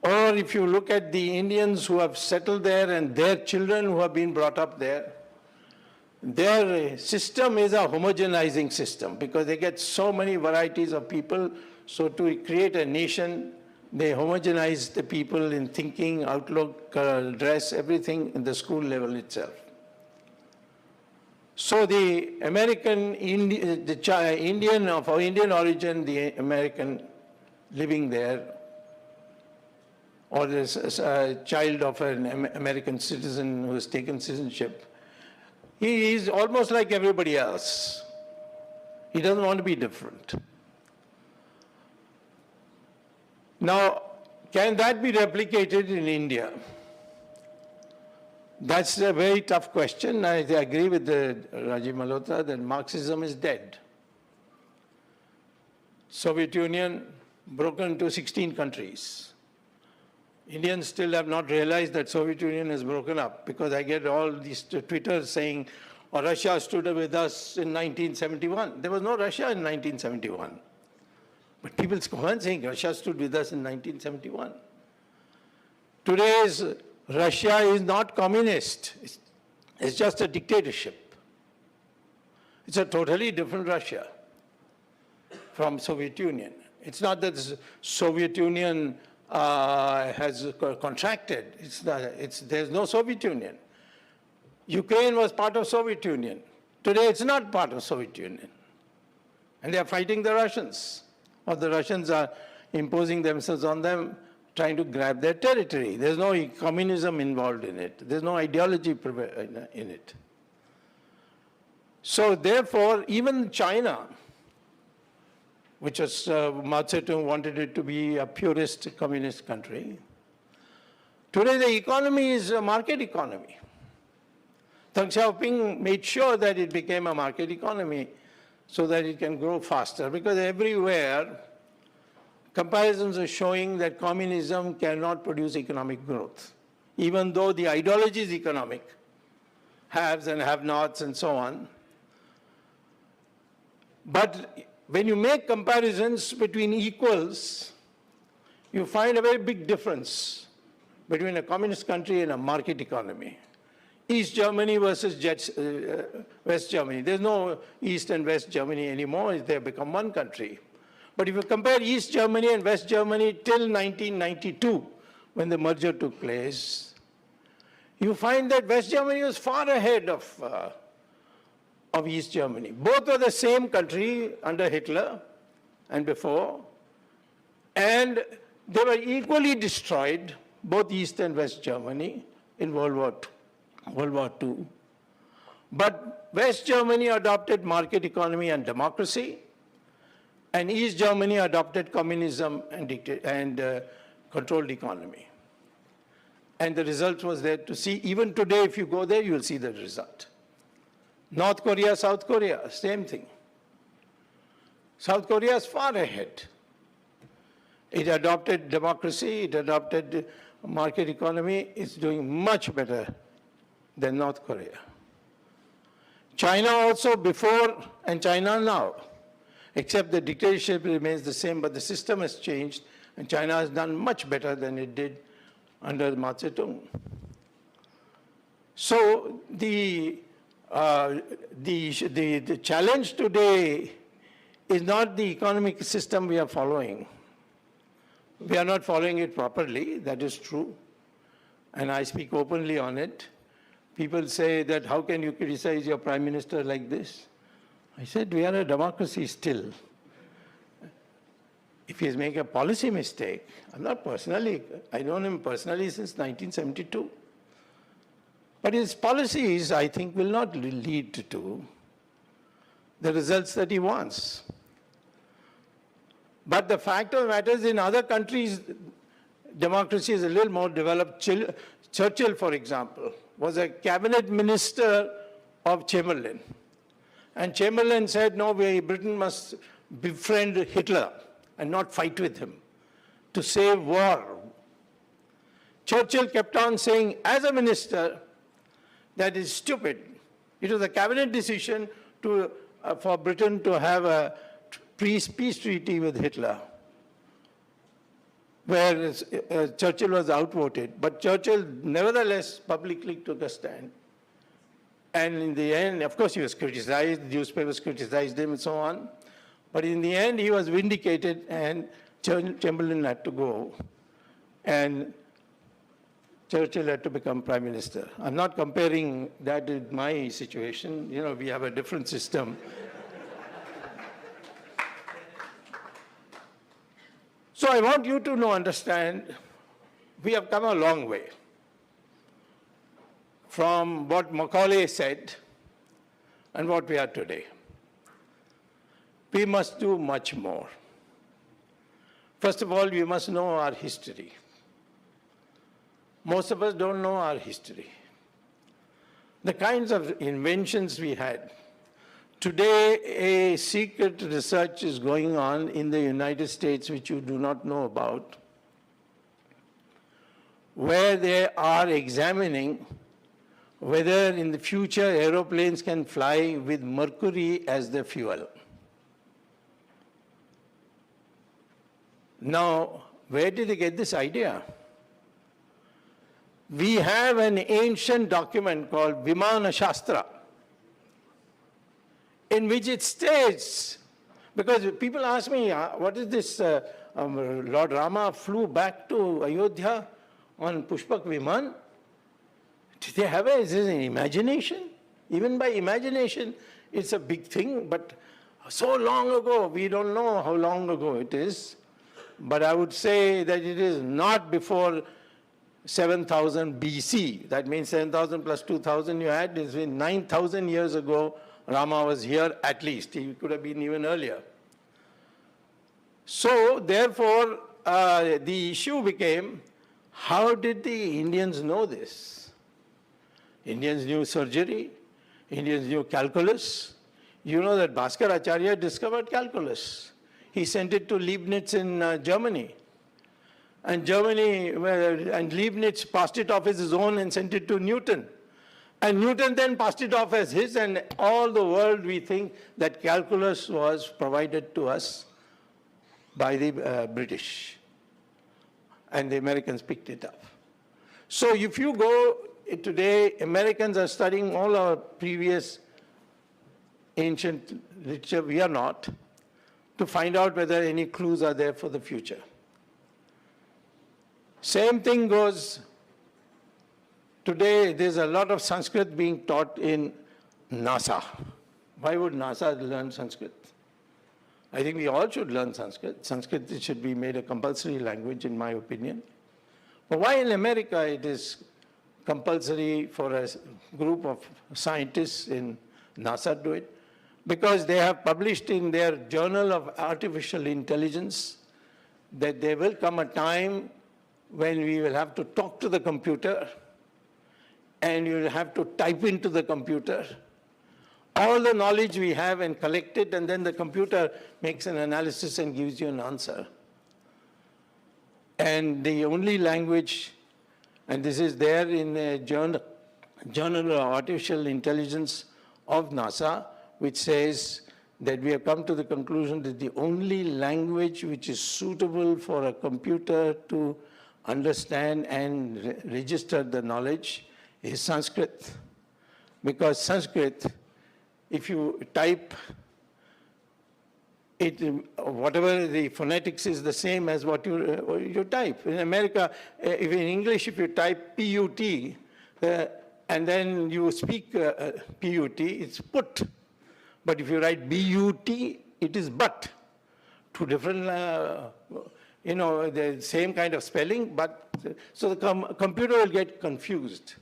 or if you look at the Indians who have settled there and their children who have been brought up there, their system is a homogenizing system because they get so many varieties of people. So to create a nation, they homogenize the people in thinking, outlook, dress, everything in the school level itself. So the Indian of Indian origin, the American living there, or a child of an American citizen who has taken citizenship, he is almost like everybody else. He doesn't want to be different. Now, can that be replicated in India? That's a very tough question. I agree with Rajiv Malhotra that Marxism is dead. Soviet Union broken into 16 countries. Indians still have not realized that Soviet Union is broken up because I get all these Twitters saying, oh, Russia stood with us in 1971. There was no Russia in 1971. But people go on saying Russia stood with us in 1971. Today's Russia is not communist. It's just a dictatorship. It's a totally different Russia from Soviet Union. It's not that the Soviet Union has contracted. There's no Soviet Union. Ukraine was part of Soviet Union. Today it's not part of Soviet Union. And they are fighting the Russians. Or the Russians are imposing themselves on them, trying to grab their territory. There's no communism involved in it. There's no ideology in it. So therefore, even China, which was Mao Zedong wanted it to be a purist communist country, today the economy is a market economy. Deng Xiaoping made sure that it became a market economy so that it can grow faster, because everywhere comparisons are showing that communism cannot produce economic growth, even though the ideology is economic, haves and have-nots and so on. But when you make comparisons between equals, you find a very big difference between a communist country and a market economy. East Germany versus West Germany. There's no East and West Germany anymore. They have become one country. But if you compare East Germany and West Germany till 1992, when the merger took place, you find that West Germany was far ahead of East Germany. Both were the same country under Hitler and before, and they were equally destroyed, both East and West Germany, in World War II. But West Germany adopted market economy and democracy, And East Germany adopted communism and controlled economy. And the result was there to see. Even today, if you go there, you'll see the result. North Korea, South Korea, same thing. South Korea is far ahead. It adopted democracy, it adopted market economy, it's doing much better than North Korea. China also before and China now, except the dictatorship remains the same, but the system has changed, and China has done much better than it did under Mao Zedong. So the challenge today is not the economic system we are following. We are not following it properly, that is true, and I speak openly on it. People say that, how can you criticize your prime minister like this? I said, we are a democracy still. If he is making a policy mistake, I know him personally since 1972. But his policies, I think, will not lead to the results that he wants. But the fact of the matter is, in other countries, democracy is a little more developed. Churchill, for example, was a cabinet minister of Chamberlain. And Chamberlain said, no, Britain must befriend Hitler and not fight with him to save war. Churchill kept on saying, as a minister, that is stupid. It was a cabinet decision for Britain to have a peace treaty with Hitler, where Churchill was outvoted. But Churchill nevertheless publicly took a stand. And in the end, of course, he was criticized, newspapers criticized him and so on. But in the end, he was vindicated, and Chamberlain had to go. And Churchill had to become prime minister. I'm not comparing that with my situation. You know, we have a different system. So I want you to understand, we have come a long way from what Macaulay said and what we are today. We must do much more. First of all, we must know our history. Most of us don't know our history. The kinds of inventions we had. Today, a secret research is going on in the United States, which you do not know about, where they are examining whether in the future aeroplanes can fly with mercury as the fuel. Now, where did they get this idea? We have an ancient document called Vimana Shastra, in which it states, because people ask me, what is this, Lord Rama flew back to Ayodhya on Pushpak Viman? Did they have is this an imagination? Even by imagination, it's a big thing, but so long ago, we don't know how long ago it is, but I would say that it is not before 7,000 BC. That means 7,000 plus 2,000 you had, is 9,000 years ago, Rama was here at least. He could have been even earlier. So therefore, the issue became, how did the Indians know this? Indians knew surgery, Indians knew calculus. You know that Bhaskaracharya discovered calculus. He sent it to Leibniz in Germany. And Leibniz passed it off as his own and sent it to Newton. And Newton then passed it off as his, and all the world we think that calculus was provided to us by the British. And the Americans picked it up. So if you go today, Americans are studying all our previous ancient literature, we are not, to find out whether any clues are there for the future. Same thing goes, today there's a lot of Sanskrit being taught in NASA. Why would NASA learn Sanskrit? I think we all should learn Sanskrit. Sanskrit should be made a compulsory language, in my opinion. But why in America it is compulsory for a group of scientists in NASA to do it? because they have published in their Journal of Artificial Intelligence that there will come a time when we will have to talk to the computer and you will have to type into the computer all the knowledge we have and collect it, and then the computer makes an analysis and gives you an answer. And the only language, and this is there in a Journal of Artificial Intelligence of NASA, which says that we have come to the conclusion that the only language which is suitable for a computer to understand and register the knowledge is Sanskrit. Because Sanskrit, if you type it, whatever the phonetics is the same as what you type. In America, if in English, if you type P-U-T, and then you speak P-U-T, it's put. But if you write B-U-T, it is but. Two different, the same kind of spelling, but so the computer will get confused.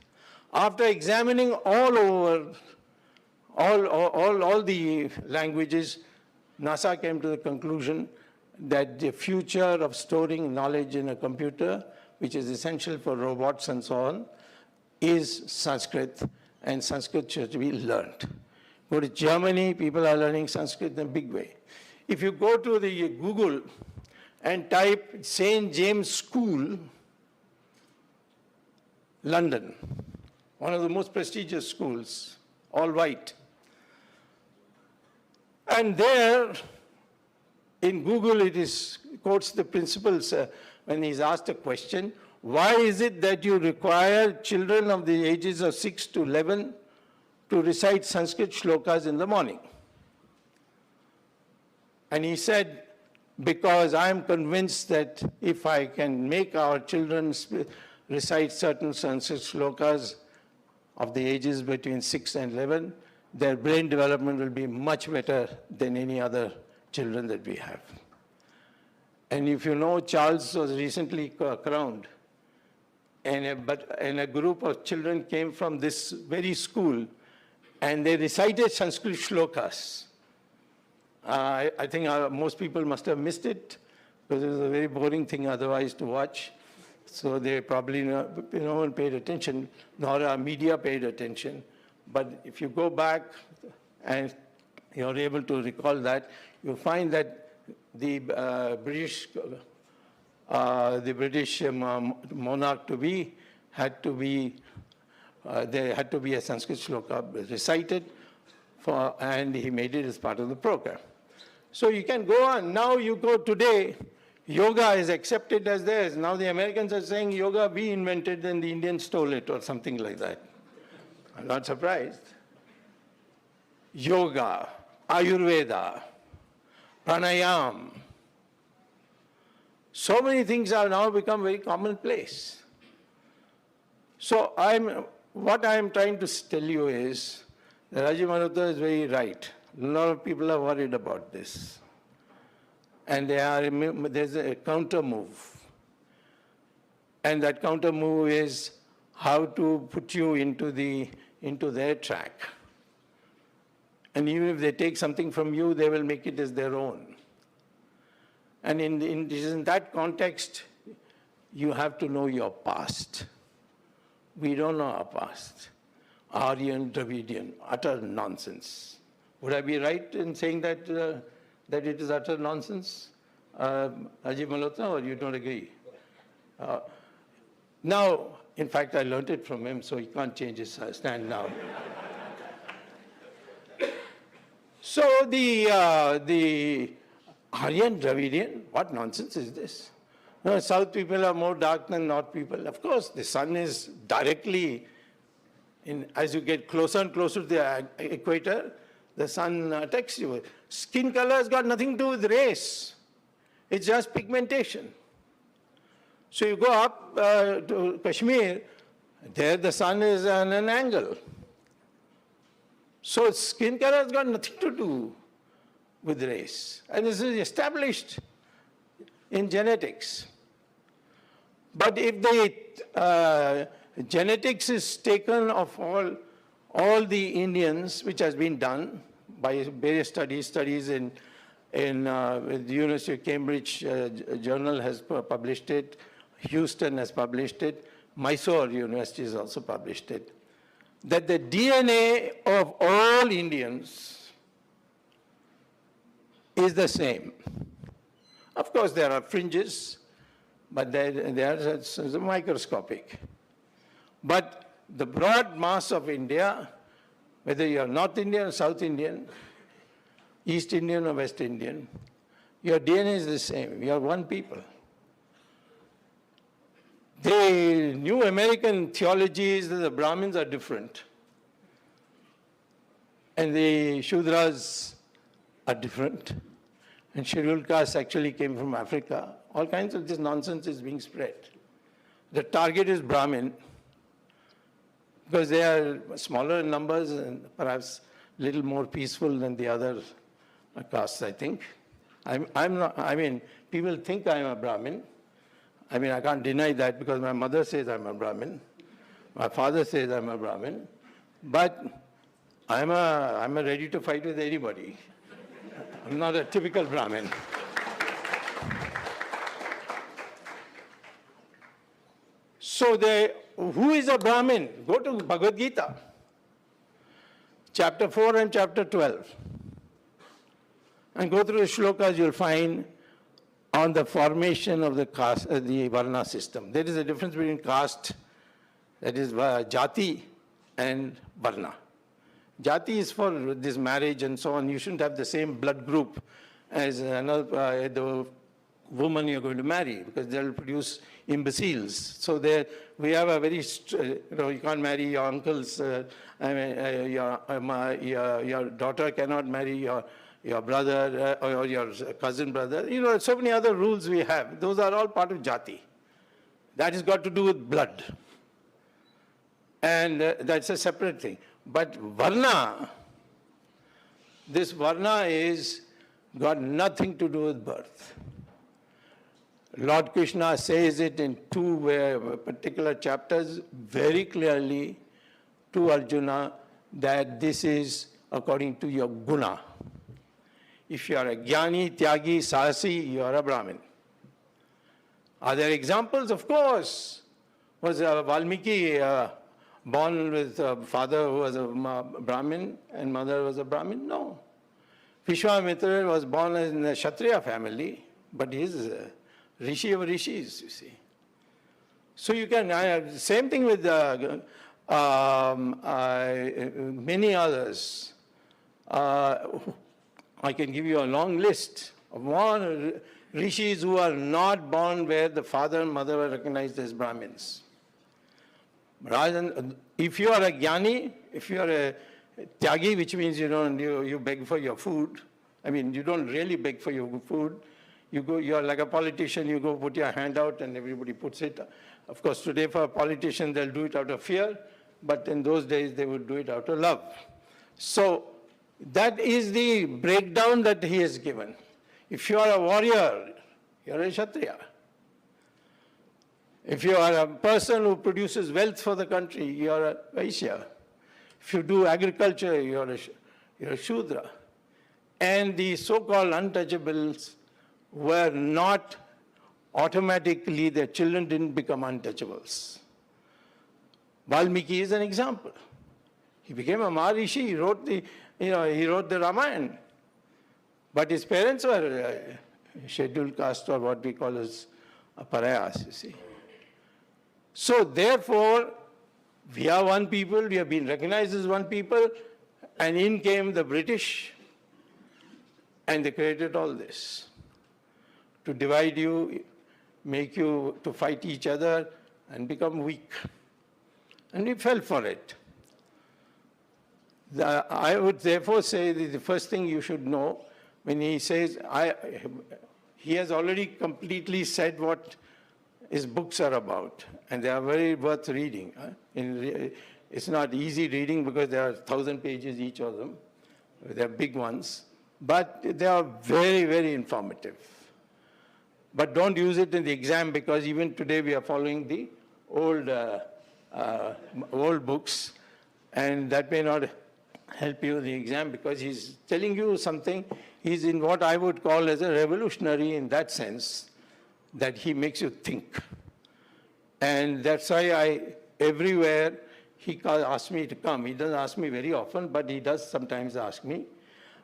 After examining all over, all the languages, NASA came to the conclusion that the future of storing knowledge in a computer, which is essential for robots and so on, is Sanskrit, and Sanskrit should be learned. Go to Germany, people are learning Sanskrit in a big way. If you go to the Google and type St. James School, London, one of the most prestigious schools, all white. And there, in Google, quotes the principals when he's asked a question, why is it that you require children of the ages of 6 to 11 to recite Sanskrit shlokas in the morning? And he said, because I'm convinced that if I can make our children recite certain Sanskrit shlokas of the ages between 6 and 11, their brain development will be much better than any other children that we have. And if you know, Charles was recently crowned, and a group of children came from this very school, and they recited Sanskrit shlokas. I think most people must have missed it, because it was a very boring thing otherwise to watch. So they probably no one paid attention, nor our media paid attention. But if you go back and you're able to recall that, you'll find that the British monarch to be had to be there had to be a Sanskrit shloka recited and he made it as part of the program. So you can go on. Now you go today, yoga is accepted as theirs. Now the Americans are saying yoga we invented and the Indians stole it or something like that. I'm not surprised. Yoga, Ayurveda, pranayam. So many things have now become very commonplace. So what I'm trying to tell you is that Rajiv Malhotra is very right. A lot of people are worried about this. And there's a counter move. And that counter move is how to put you into their track. And even if they take something from you, they will make it as their own. And in that context, you have to know your past. We don't know our past. Aryan, Dravidian, utter nonsense. Would I be right in saying that it is utter nonsense, Rajiv Malhotra, or you don't agree? Now, in fact, I learned it from him, so he can't change his stand now. So the Aryan Dravidian, what nonsense is this? No, South people are more dark than North people. Of course, the sun is directly, as you get closer and closer to the equator, the sun attacks you. Skin color has got nothing to do with race. It's just pigmentation. So you go up to Kashmir, there the sun is on an angle. So skin color has got nothing to do with race. And this is established in genetics. But if the genetics is taken of all the Indians, which has been done by various studies in with the University of Cambridge Journal has published it, Houston has published it, Mysore University has also published it, that the DNA of all Indians is the same. Of course, there are fringes, but they are microscopic. But the broad mass of India, whether you are North Indian or South Indian, East Indian or West Indian, your DNA is the same. You are one people. The new American theology is that the Brahmins are different and the Shudras are different. And scheduled castes actually came from Africa. All kinds of this nonsense is being spread. The target is Brahmin because they are smaller in numbers and perhaps a little more peaceful than the other castes, I think. I'm not, I mean, people think I'm a Brahmin. I mean, I can't deny that because my mother says I'm a Brahmin. My father says I'm a Brahmin. But I'm a ready to fight with anybody. I'm not a typical Brahmin. So who is a Brahmin? Go to Bhagavad Gita, chapter 4 and chapter 12. And go through the shlokas, you'll find on the formation of the caste, the Varna system. There is a difference between caste, that is Jati, and Varna. Jati is for this marriage and so on. You shouldn't have the same blood group as another, the woman you're going to marry because they'll produce imbeciles. So there, we have a very, you can't marry your uncle's, your daughter cannot marry your brother or your cousin brother. You know, so many other rules we have. Those are all part of Jati. That has got to do with blood. And that's a separate thing. But Varna, this Varna is got nothing to do with birth. Lord Krishna says it in two particular chapters very clearly to Arjuna that this is according to your guna. If you are a jnani, tyagi, sahasi, you are a Brahmin. Are there examples? Of course. Was Valmiki born with a father who was a Brahmin and mother was a Brahmin? No. Vishwamitra was born in a Kshatriya family, but he is a Rishi of Rishis, you see. So you can, same thing with many others. I can give you a long list of more rishis who are not born where the father and mother were recognized as Brahmins. If you are a jnani, if you are a tyagi, which means you beg for your food. I mean, you don't really beg for your food. You are like a politician, you go put your hand out and everybody puts it. Of course, today for a politician, they'll do it out of fear, but in those days, they would do it out of love. So that is the breakdown that he has given. If you are a warrior, you're a Kshatriya. If you are a person who produces wealth for the country, you're a Vaishya. If you do agriculture, you're a Shudra. And the so-called untouchables were not automatically, their children didn't become untouchables. Valmiki is an example. He became a Maharishi, he wrote the Ramayana. But his parents were scheduled caste or what we call as parayas, you see. So therefore, we are one people, we have been recognized as one people, and in came the British, and they created all this to divide you, make you to fight each other and become weak. And we fell for it. I would therefore say that the first thing you should know when he says, he has already completely said what his books are about, and they are very worth reading. It's not easy reading because there are 1,000 pages each of them. They're big ones, but they are very, very informative. But don't use it in the exam because even today we are following the old books, and that may not help you with the exam because he's telling you something. He's in what I would call as a revolutionary in that sense, that he makes you think. And that's why everywhere he asks me to come. He doesn't ask me very often, but he does sometimes ask me.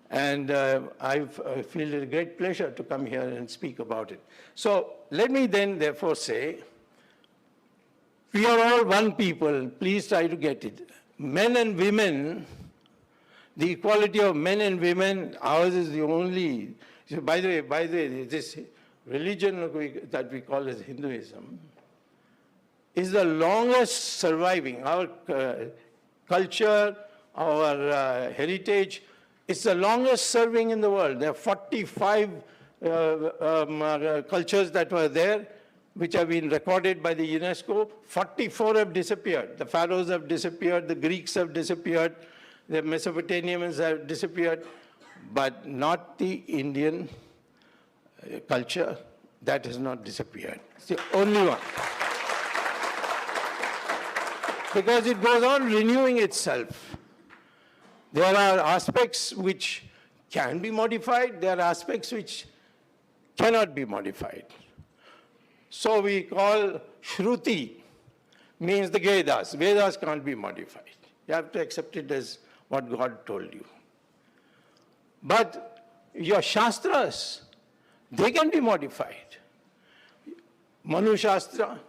And I feel a great pleasure to come here and speak about it. So let me then therefore say, we are all one people. Please try to get it. Men and women, the equality of men and women, ours is the only. So by the way, this religion that we call as Hinduism is the longest surviving. Our culture, our heritage, it's the longest serving in the world. There are 45 cultures that were there, which have been recorded by the UNESCO. 44 have disappeared. The Pharaohs have disappeared, the Greeks have disappeared, the Mesopotamians have disappeared, but not the Indian culture. That has not disappeared. It's the only one. Because it goes on renewing itself. There are aspects which can be modified, there are aspects which cannot be modified. So we call Shruti, means the Vedas. Vedas can't be modified. You have to accept it as what God told you. But your Shastras, they can be modified. Manu Shastra,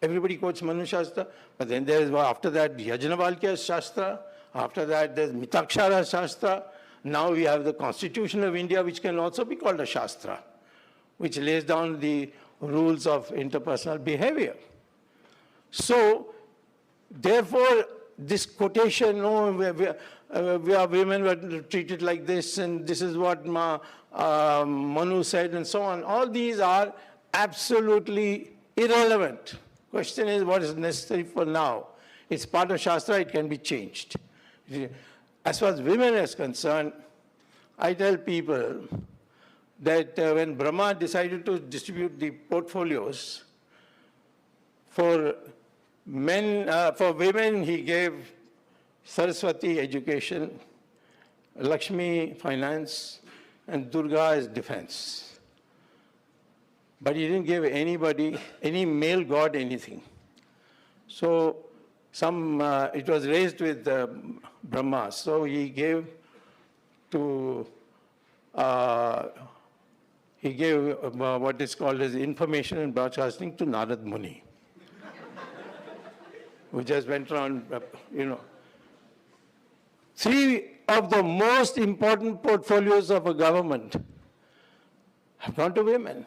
everybody quotes Manu Shastra, but then there is, after that, Yajnavalkya Shastra, after that there's Mitakshara Shastra. Now we have the Constitution of India, which can also be called a Shastra, which lays down the rules of interpersonal behavior. So, therefore, this quotation, we are women were treated like this, and this is what Manu said, and so on. All these are absolutely irrelevant. Question is what is necessary for now. It's part of Shastra, it can be changed. As far as women is concerned, I tell people that when Brahma decided to distribute the portfolios, for women he gave Saraswati education, Lakshmi finance, and Durga as defense. But he didn't give anybody, any male god, anything. So it was raised with Brahma. So he gave to, what is called as information and broadcasting to Narad Muni, who just went around, Three of the most important portfolios of a government have gone to women.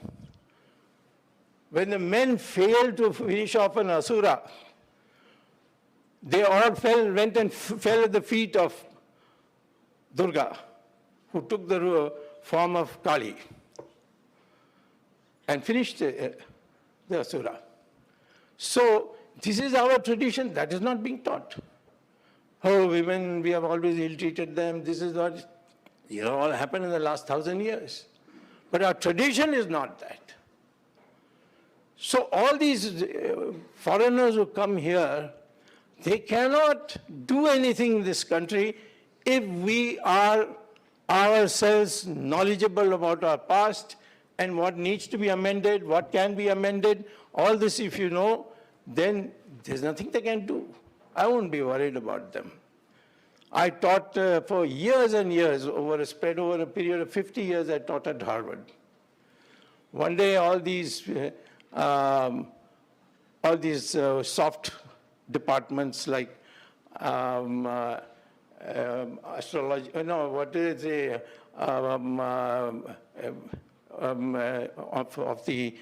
When the men failed to finish off an asura, they all went and fell at the feet of Durga, who took the form of Kali and finished the asura. So this is our tradition that is not being taught. Oh, women, we have always ill-treated them. This is what, all happened in the last 1,000 years. But our tradition is not that. So all these foreigners who come here, they cannot do anything in this country if we are ourselves knowledgeable about our past and what needs to be amended, what can be amended. All this, if you know, then there's nothing they can do. I won't be worried about them. I taught for years and years, spread over a period of 50 years, I taught at Harvard. One day, all these soft departments like astrology, what is it, of the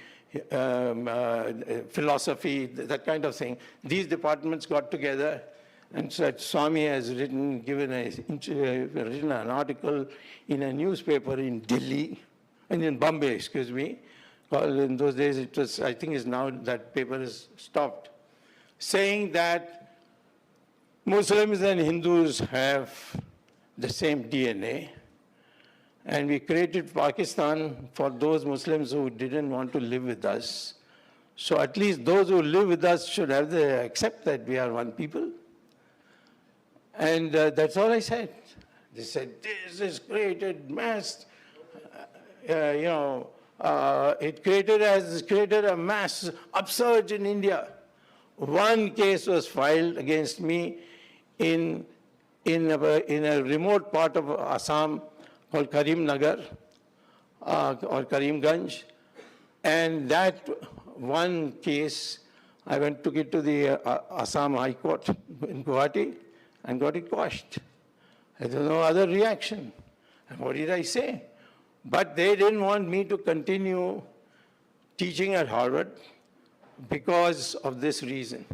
philosophy, that kind of thing. These departments got together and said, Swamy has written an article in a newspaper in Delhi, and in Bombay, excuse me. Well, in those days it was, I think is now that paper is stopped, saying that Muslims and Hindus have the same DNA, and we created Pakistan for those Muslims who didn't want to live with us. So at least those who live with us should accept that we are one people. And that's all I said. They said, this has created mass, it created a mass upsurge in India. One case was filed against me in a remote part of Assam called Karimnagar or Karimganj. And that one case, I took it to the Assam High Court in Guwahati and got it quashed. There was no other reaction. And what did I say? But they didn't want me to continue teaching at Harvard because of this reason.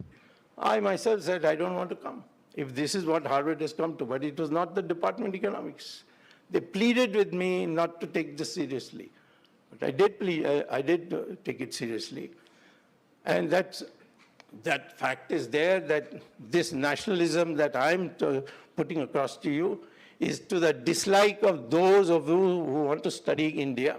I myself said, I don't want to come, if this is what Harvard has come to. But it was not the Department of Economics. They pleaded with me not to take this seriously. But I did take it seriously. And that fact is there, that this nationalism that I'm putting across to you is to the dislike of those of you who want to study India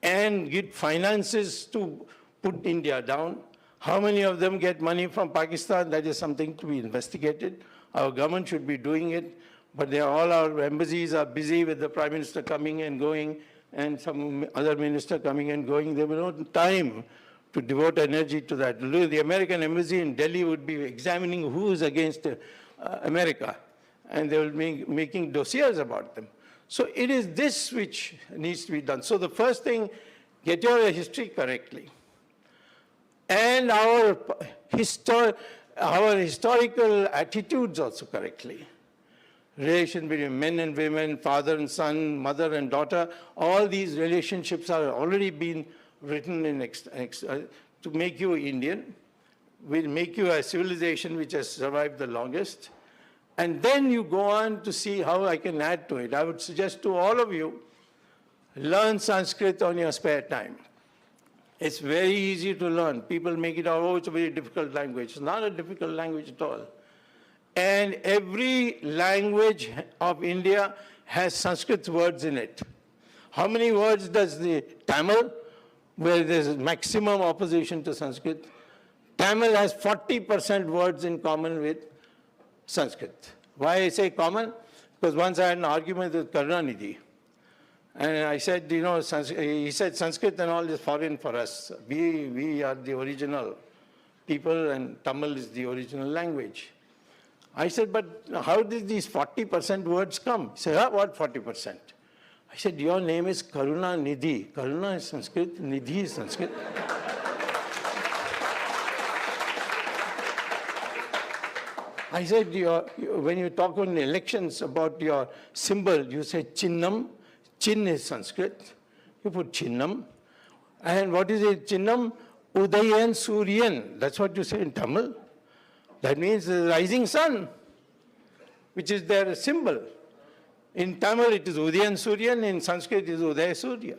and get finances to put India down. How many of them get money from Pakistan? That is something to be investigated. Our government should be doing it, but all our embassies are busy with the Prime Minister coming and going and some other minister coming and going. There was no time to devote energy to that. The American embassy in Delhi would be examining who is against America, and they will be making dossiers about them. So it is this which needs to be done. So the first thing, get your history correctly. And our historical attitudes also correctly. Relation between men and women, father and son, mother and daughter, all these relationships are already been written in to make you Indian, will make you a civilization which has survived the longest. And then you go on to see how I can add to it. I would suggest to all of you, learn Sanskrit on your spare time. It's very easy to learn. People make it out, oh, it's a very difficult language. It's not a difficult language at all. And every language of India has Sanskrit words in it. How many words does the Tamil, where there's maximum opposition to Sanskrit? Tamil has 40% words in common with Sanskrit. Why I say common? Because once I had an argument with Karunanidhi. And I said, he said Sanskrit and all is foreign for us. We are the original people and Tamil is the original language. I said, but how did these 40% words come? He said, what 40%? I said, your name is Karunanidhi. Karuna is Sanskrit, Nidhi is Sanskrit. I said, when you talk on elections about your symbol, you say Chinnam. Chin is Sanskrit. You put Chinnam. And what is it? Chinnam, Udayan Suryan. That's what you say in Tamil. That means the rising sun, which is their symbol. In Tamil, it is Udayan Suryan. In Sanskrit, it is Udaya Surya.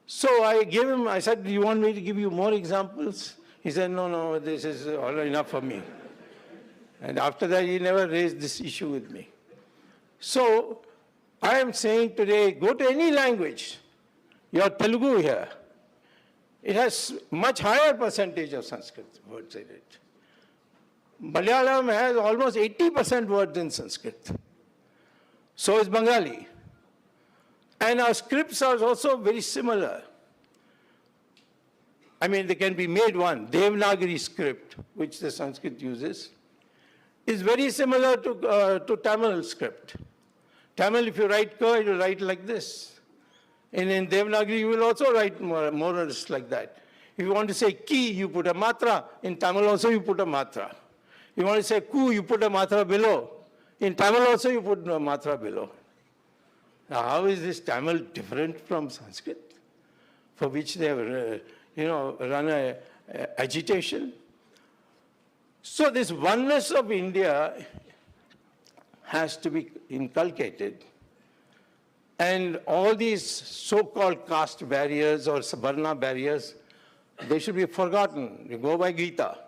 So I said, do you want me to give you more examples? He said, no, this is all enough for me. And after that, he never raised this issue with me. So I am saying today, go to any language. Your Telugu here, it has much higher percentage of Sanskrit words in it. Malayalam has almost 80% words in Sanskrit. So is Bengali. And our scripts are also very similar. I mean, they can be made one. Devanagari script, which the Sanskrit uses, is very similar to Tamil script. Tamil, if you write K, you write like this. And in Devanagari, you will also write more or less like that. If you want to say ki, you put a matra. In Tamil also, you put a matra. You want to say ku, you put a matra below. In Tamil also, you put a matra below. Now, how is this Tamil different from Sanskrit, for which they have, run a agitation? So this oneness of India has to be inculcated. And all these so-called caste barriers or Savarna barriers, they should be forgotten. You go by Gita.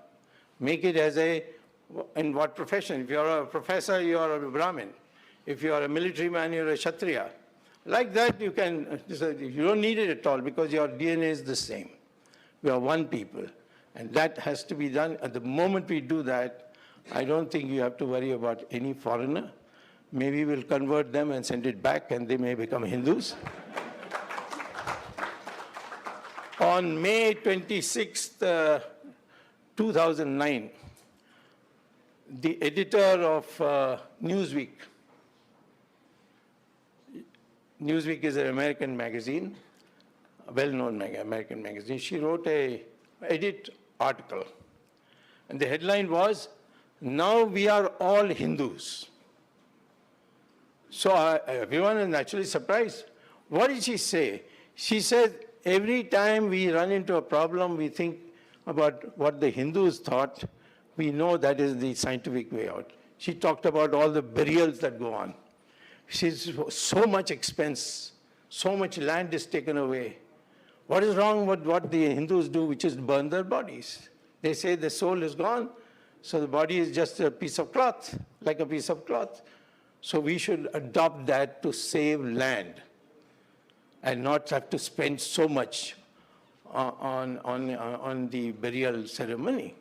Make it as in what profession? If you're a professor, you're a Brahmin. If you're a military man, you're a Kshatriya. Like that, you don't need it at all because your DNA is the same. We are one people. And that has to be done. At the moment we do that, I don't think you have to worry about any foreigner. Maybe we'll convert them and send it back, and they may become Hindus. On May 26th, 2009, the editor of Newsweek is an American magazine, a well-known American magazine. She wrote an edit article, and the headline was, "Now we are all Hindus." So everyone is naturally surprised. What did she say? She said, every time we run into a problem, we think about what the Hindus thought. We know that is the scientific way out. She talked about all the burials that go on. She's so much expense, so much land is taken away. What is wrong with what the Hindus do, which is burn their bodies? They say the soul is gone, so the body is just a piece of cloth, like a piece of cloth. So we should adopt that to save land and not have to spend so much on the burial ceremony.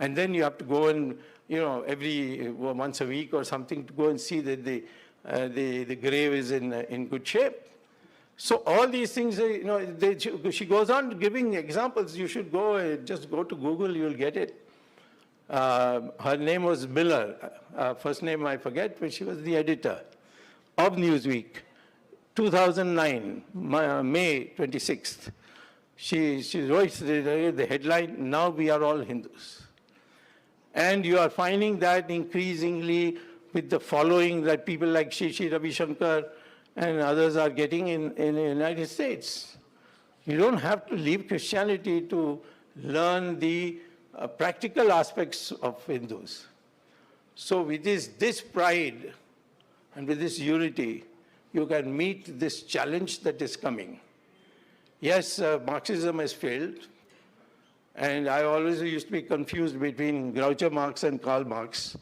And then you have to go and, every once a week or something to go and see that the grave is in good shape. So all these things, she goes on giving examples. You should just go to Google, you'll get it. Her name was Miller. First name I forget, but she was the editor of Newsweek. 2009, May 26th. She wrote the headline, "Now we are all Hindus." And you are finding that increasingly with the following that people like Shishi Ravi Shankar and others are getting in the United States. You don't have to leave Christianity to learn the practical aspects of Hindus. So with this pride and with this unity, you can meet this challenge that is coming. Yes, Marxism has failed, and I always used to be confused between Groucho Marx and Karl Marx,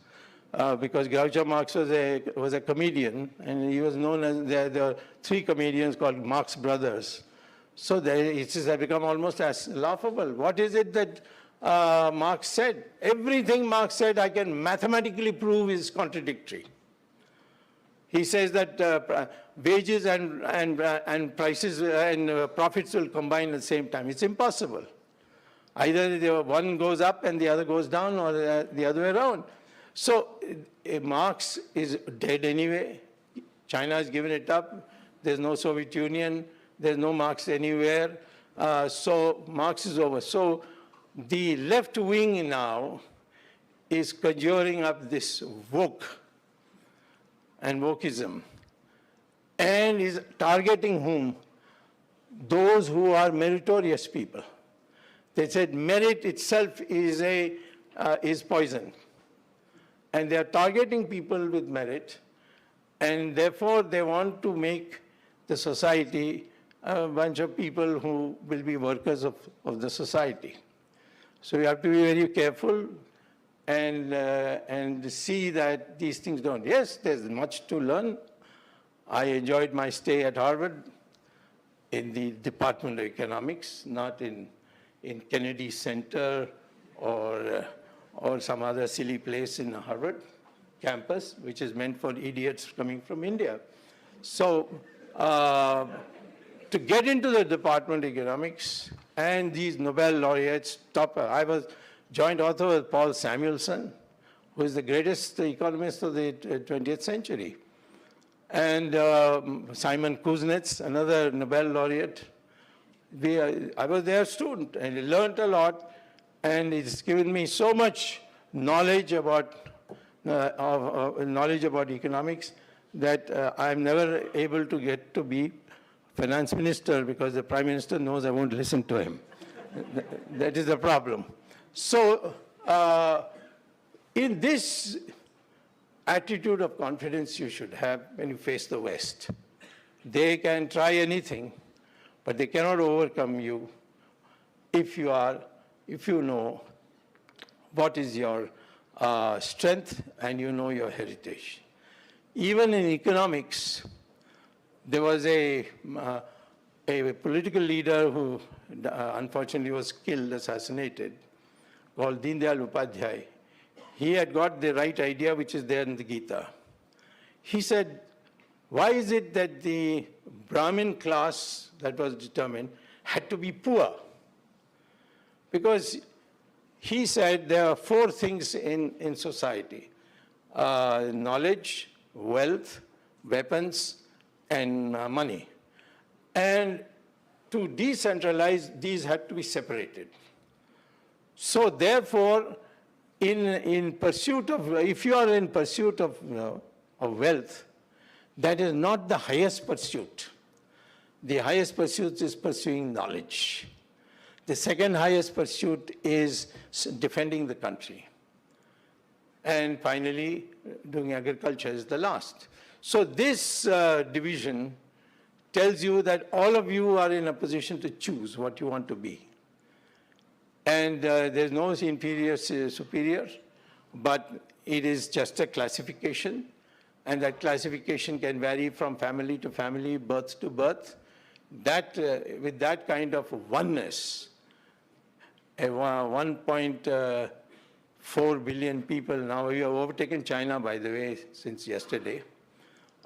because Groucho Marx was a comedian, and he was known as, there are three comedians called Marx Brothers. So it has become almost as laughable. What is it that Marx said? Everything Marx said I can mathematically prove is contradictory. He says that wages and prices and profits will combine at the same time. It's impossible. Either one goes up and the other goes down, or the other way around. So Marx is dead anyway. China has given it up. There's no Soviet Union. There's no Marx anywhere. So Marx is over. So the left wing now is conjuring up this woke and wokeism, and is targeting whom? Those who are meritorious people. They said merit itself is poison. And they are targeting people with merit, and therefore they want to make the society a bunch of people who will be workers of the society. So you have to be very careful and see that these things don't. Yes, there's much to learn. I enjoyed my stay at Harvard in the Department of Economics, not in Kennedy Center or some other silly place in Harvard campus, which is meant for idiots coming from India. So to get into the Department of Economics and these Nobel laureates, I was joint author with Paul Samuelson, who is the greatest economist of the 20th century. And Simon Kuznets, another Nobel laureate. I was their student and I learned a lot, and it's given me so much knowledge about economics that I'm never able to get to be finance minister, because the prime minister knows I won't listen to him. That is the problem. So in this attitude of confidence you should have when you face the West. They can try anything, but they cannot overcome you if you know what is your strength and you know your heritage. Even in economics, there was a political leader who unfortunately was killed, assassinated, called Deen Dayal Upadhyay. he had got the right idea, which is there in the Gita. He said, why is it that the Brahmin class that was determined had to be poor? Because he said there are four things in society: knowledge, wealth, weapons, and money. And to decentralize, these had to be separated. So therefore, in pursuit of, if you are in pursuit of wealth, that is not the highest pursuit. The highest pursuit is pursuing knowledge. The second highest pursuit is defending the country. And finally, doing agriculture is the last. So this division tells you that all of you are in a position to choose what you want to be. And there's no inferior, superior, but it is just a classification. And that classification can vary from family to family, birth to birth. That, with that kind of oneness, 1.4 billion people, now we have overtaken China, by the way, since yesterday.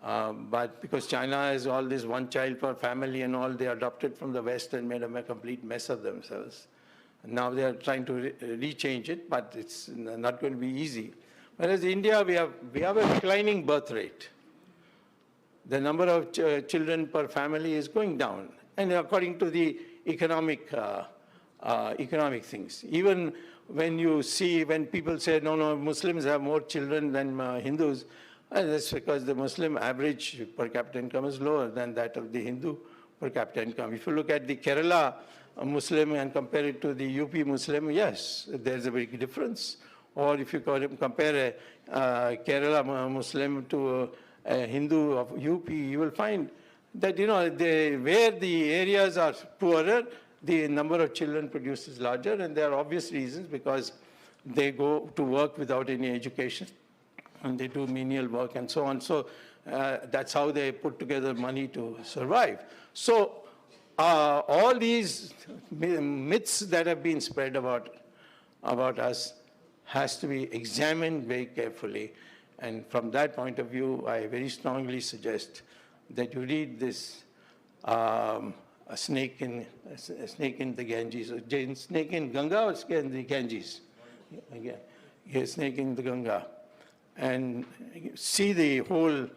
But because China has all this one child per family and all, they adopted from the West and made a complete mess of themselves. Now they are trying to rechange it, but it's not going to be easy. Whereas India, we have a declining birth rate. The number of children per family is going down, and according to the economic things. Even when you see, when people say, no, Muslims have more children than Hindus, that's because the Muslim average per capita income is lower than that of the Hindu per capita income. If you look at the Kerala Muslim and compare it to the UP Muslim, yes, there's a big difference. Or if you compare a Kerala Muslim to a Hindu of UP, you will find that, where the areas are poorer, the number of children produced is larger, and there are obvious reasons, because they go to work without any education, and they do menial work and so on. So that's how they put together money to survive. So all these myths that have been spread about us has to be examined very carefully. And from that point of view, I very strongly suggest that you read this a snake in the Ganges, snake in Ganga or snake in the Ganges? Yeah, snake in the Ganga. And see the whole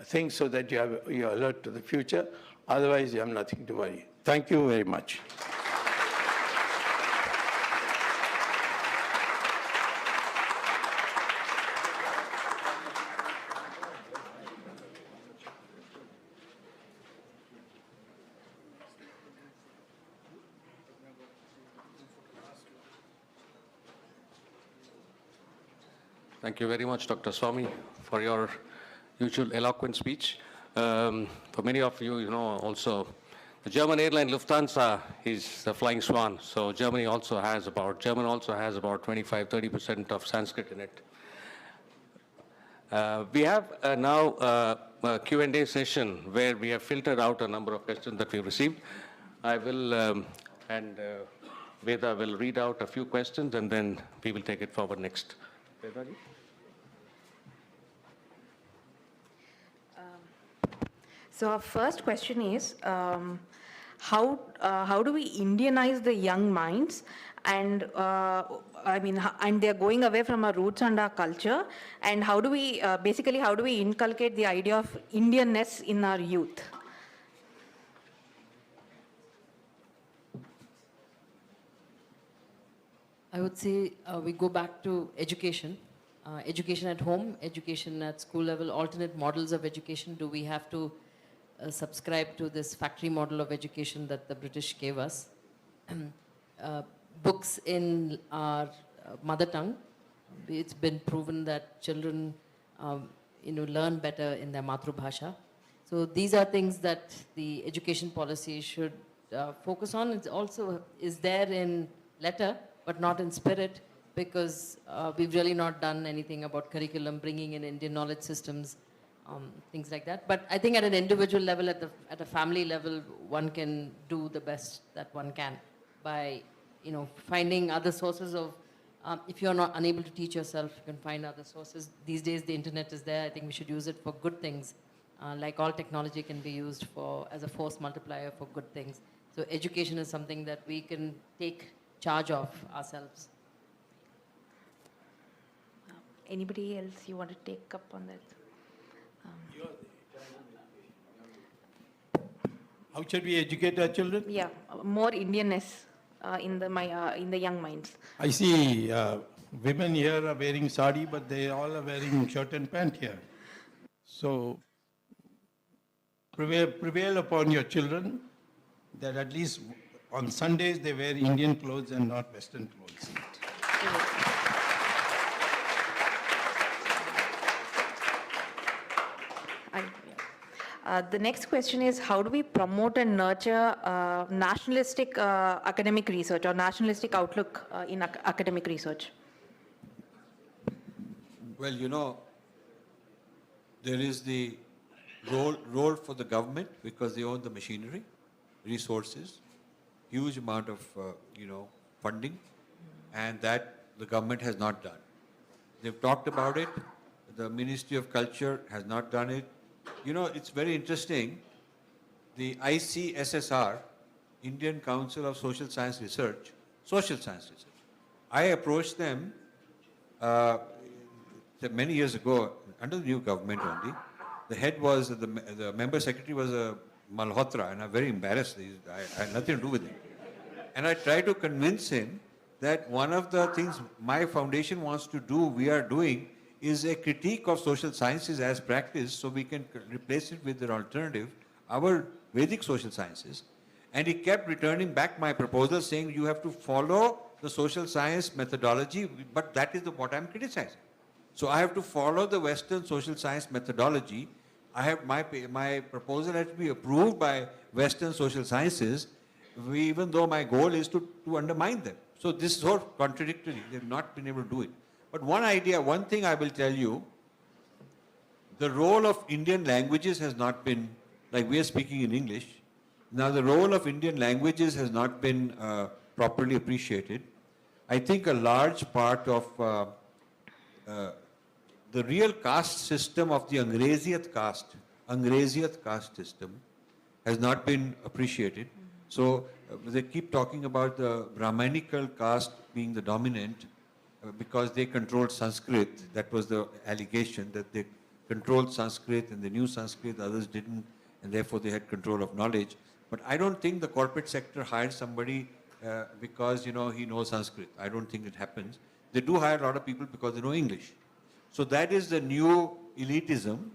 thing so that you're alert to the future. Otherwise, you have nothing to worry. Thank you very much. Thank you very much, Dr. Swamy, for your usual eloquent speech. For many of you, also, the German airline Lufthansa is the flying swan. So German also has about 25-30% of Sanskrit in it. We have now a Q&A session where we have filtered out a number of questions that we've received. I will, and Veda will read out a few questions, and then we will take it forward next. Veda ji? So our first question is, how do we Indianize the young minds? And and they're going away from our roots and our culture. And how do we inculcate the idea of Indianness in our youth? I would say we go back to education. Education at home, education at school level, alternate models of education. Do we have to subscribe to this factory model of education that the British gave us? Books in our mother tongue. It's been proven that children learn better in their matrubhasha. So these are things that the education policy should focus on. It also is there in letter, but not in spirit, because we've really not done anything about curriculum, bringing in Indian knowledge systems, things like that. But I think at an individual level, at a family level, one can do the best that one can by, finding other sources of If you're not unable to teach yourself, you can find other sources. These days, the internet is there. I think we should use it for good things. Like all technology can be used as a force multiplier for good things. So education is something that we can take charge of ourselves. Anybody else you want to take up on that? How should we educate our children? Yeah, more Indianness in the young minds. I see women here are wearing sari, but they all are wearing shirt and pant here. So prevail upon your children that at least on Sundays they wear Indian clothes and not Western clothes. The next question is, how do we promote and nurture nationalistic academic research or nationalistic outlook in academic research? Well, you know, there is the role for the government because they own the machinery, resources, huge amount of, funding, and that the government has not done. They've talked about it. The Ministry of Culture has not done it. You know, it's very interesting. The ICSSR, Indian Council of Social Science Research, I approached them many years ago under the new government only. The head was, the member secretary was Malhotra, and I'm very embarrassed. I had nothing to do with it. And I tried to convince him that one of the things my foundation wants to do, we are doing, is a critique of social sciences as practice, so we can replace it with an alternative, our Vedic social sciences. And he kept returning back my proposal saying you have to follow the social science methodology, but that is what I'm criticizing. So I have to follow the Western social science methodology. I have my proposal has to be approved by Western social sciences, even though my goal is to undermine them. So this is all contradictory. They've not been able to do it. But one thing I will tell you, the role of Indian languages has not been, like we are speaking in English, now the role of Indian languages has not been properly appreciated. I think a large part of the real caste system of the Angreziyat caste system has not been appreciated. So they keep talking about the Brahmanical caste being the dominant because they controlled Sanskrit. That was the allegation, that they controlled Sanskrit and they knew Sanskrit, the others didn't, and therefore they had control of knowledge. But I don't think the corporate sector hired somebody because, he knows Sanskrit. I don't think it happens. They do hire a lot of people because they know English. So that is the new elitism.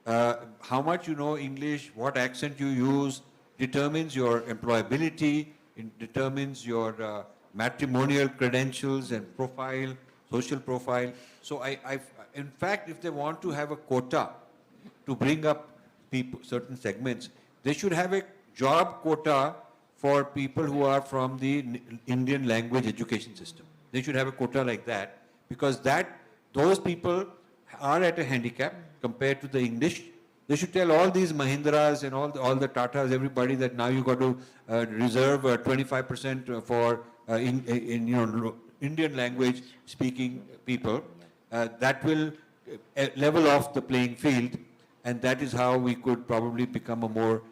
How much you know English, what accent you use, determines your employability, it determines your matrimonial credentials and profile, social profile. So in fact, if they want to have a quota to bring up people, certain segments, they should have a job quota for people who are from the Indian language education system. They should have a quota like that, because those people are at a handicap compared to the English. They should tell all these Mahindras and all the Tatas, everybody, that now you got to reserve 25% for Indian language speaking people. That will level off the playing field, and that is how we could probably become a more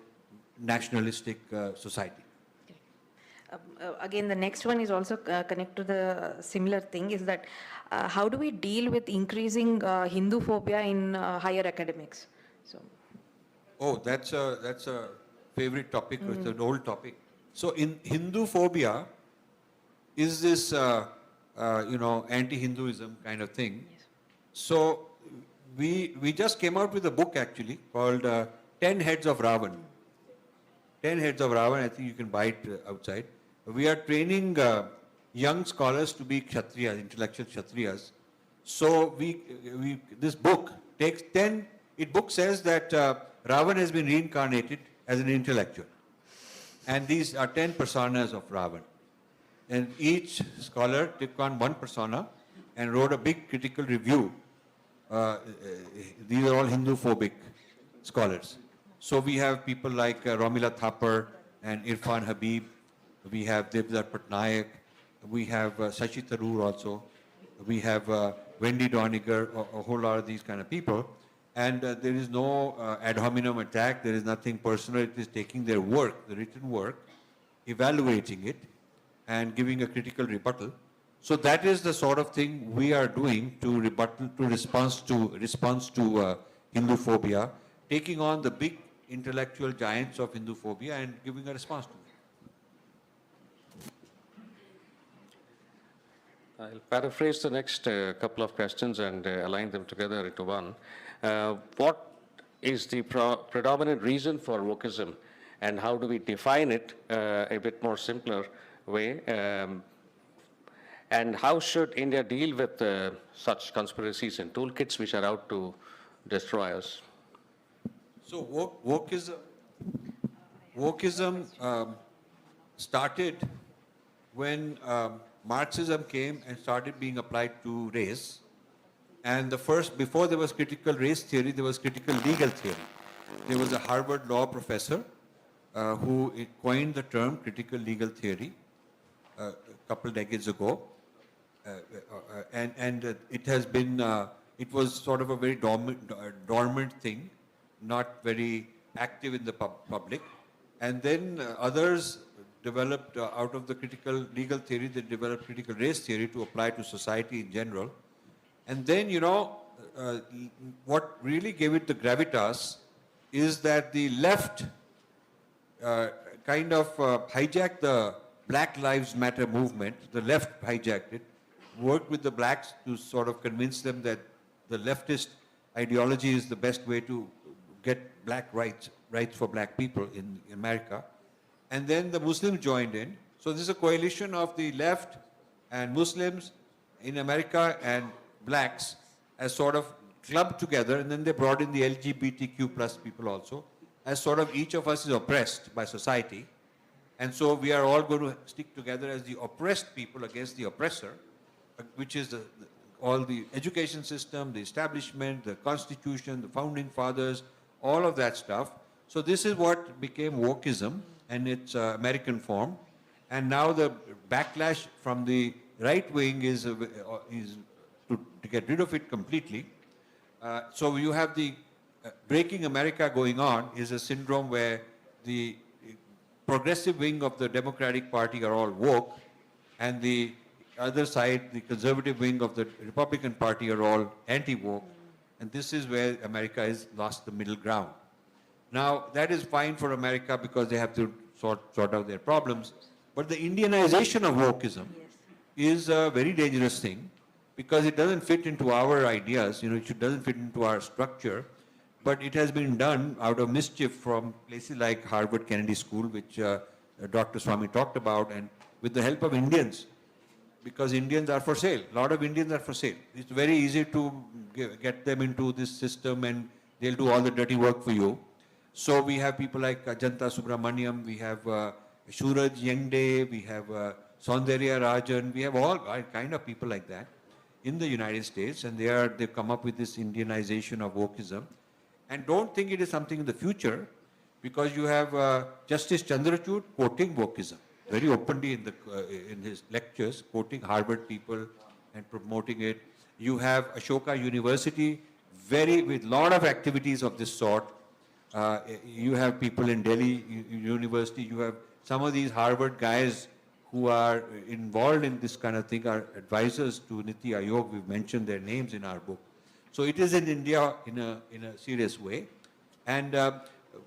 nationalistic society. Again, the next one is also connected to the similar thing, is that how do we deal with increasing Hindu phobia in higher academics? So. Oh, that's a favorite topic. It's an old topic. So in Hindu phobia is this, anti-Hinduism kind of thing. Yes. So we just came out with a book actually called 10 Heads of Ravan. 10 Heads of Ravan, I think you can buy it outside. We are training young scholars to be Kshatriyas, intellectual Kshatriyas. So this book takes 10, book says that Ravan has been reincarnated as an intellectual. And these are 10 personas of Ravan. And each scholar took on one persona and wrote a big critical review. These are all Hindu-phobic scholars. So we have people like Romila Thapar and Irfan Habib. We have Devdutt Patnaik. We have Shashi Tharoor also. We have Wendy Doniger, a whole lot of these kind of people. And there is no ad hominem attack. There is nothing personal. It is taking their work, the written work, evaluating it, and giving a critical rebuttal. So that is the sort of thing we are doing to response to Hinduphobia, taking on the big intellectual giants of Hinduphobia and giving a response to it. I'll paraphrase the next couple of questions and align them together into one. What is the predominant reason for wokeism, and how do we define it a bit more simpler way? And how should India deal with such conspiracies and toolkits which are out to destroy us? So wokeism started when Marxism came and started being applied to race. And before there was critical race theory, there was critical legal theory. There was a Harvard law professor who coined the term critical legal theory a couple decades ago. And it has been, it was sort of a very dormant thing, not very active in the public. And then others developed, out of the critical legal theory, they developed critical race theory to apply to society in general. And then, what really gave it the gravitas is that the left kind of hijacked the Black Lives Matter movement. The left hijacked it, worked with the blacks to sort of convince them that the leftist ideology is the best way to get black rights for black people in America. And then the Muslims joined in. So this is a coalition of the left and Muslims in America and blacks as sort of clubbed together, and then they brought in the LGBTQ plus people also, as sort of each of us is oppressed by society. And so we are all going to stick together as the oppressed people against the oppressor, which is all the education system, the establishment, the constitution, the founding fathers, all of that stuff. So this is what became wokeism and its American form. And now the backlash from the right wing is to get rid of it completely. So you have the Breaking America going on is a syndrome where the progressive wing of the Democratic Party are all woke, and the other side, the conservative wing of the Republican Party are all anti-woke. And this is where America has lost the middle ground. Now, that is fine for America because they have to sort out their problems. But the Indianization of wokeism is a very dangerous thing because it doesn't fit into our ideas, it doesn't fit into our structure. But it has been done out of mischief from places like Harvard Kennedy School, which Dr. Swamy talked about, and with the help of Indians, because Indians are for sale. A lot of Indians are for sale. It's very easy to get them into this system and they'll do all the dirty work for you. So we have people like Ajanta Subramaniam, we have Shuraj Yengde, we have Saundarya Rajan, we have all kind of people like that in the United States, and they've come up with this Indianization of wokeism. And don't think it is something in the future, because you have Justice Chandrachud quoting wokeism very openly in his lectures, quoting Harvard people and promoting it. You have Ashoka University, with lot of activities of this sort. You have people in Delhi University. You have some of these Harvard guys who are involved in this kind of thing, are advisors to Niti Aayog. We've mentioned their names in our book. So it is in India in a serious way. And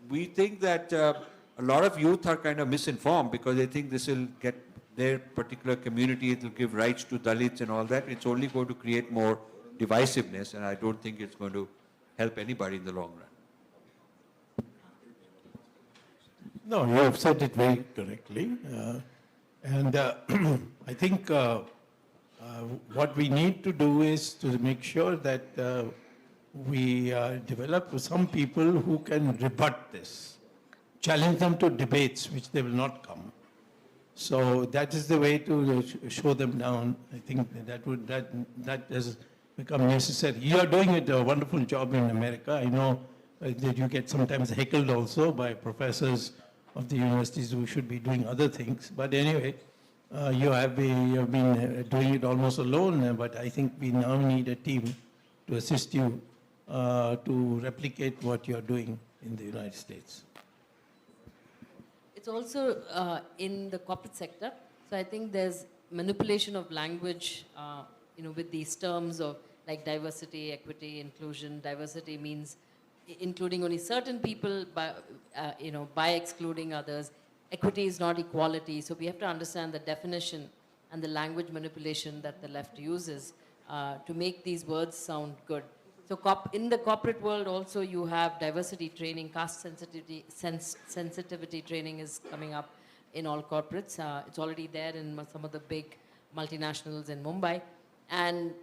we think that a lot of youth are kind of misinformed because they think this will get their particular community, it will give rights to Dalits and all that. It's only going to create more divisiveness, and I don't think it's going to help anybody in the long run. No, you have said it very correctly. And I think what we need to do is to make sure that we develop some people who can rebut this, challenge them to debates which they will not come. So that is the way to show them down. I think that has become necessary. You are doing a wonderful job in America. I know that you get sometimes heckled also by professors of the universities who should be doing other things. But anyway, You have been doing it almost alone, but I think we now need a team to assist you to replicate what you're doing in the United States. It's also in the corporate sector. So I think there's manipulation of language, with these terms of like diversity, equity, inclusion. Diversity means including only certain people by excluding others. Equity is not equality. So we have to understand the definition and the language manipulation that the left uses to make these words sound good. So in the corporate world also you have diversity training, caste sensitivity training is coming up in all corporates. It's already there in some of the big multinationals in Mumbai. And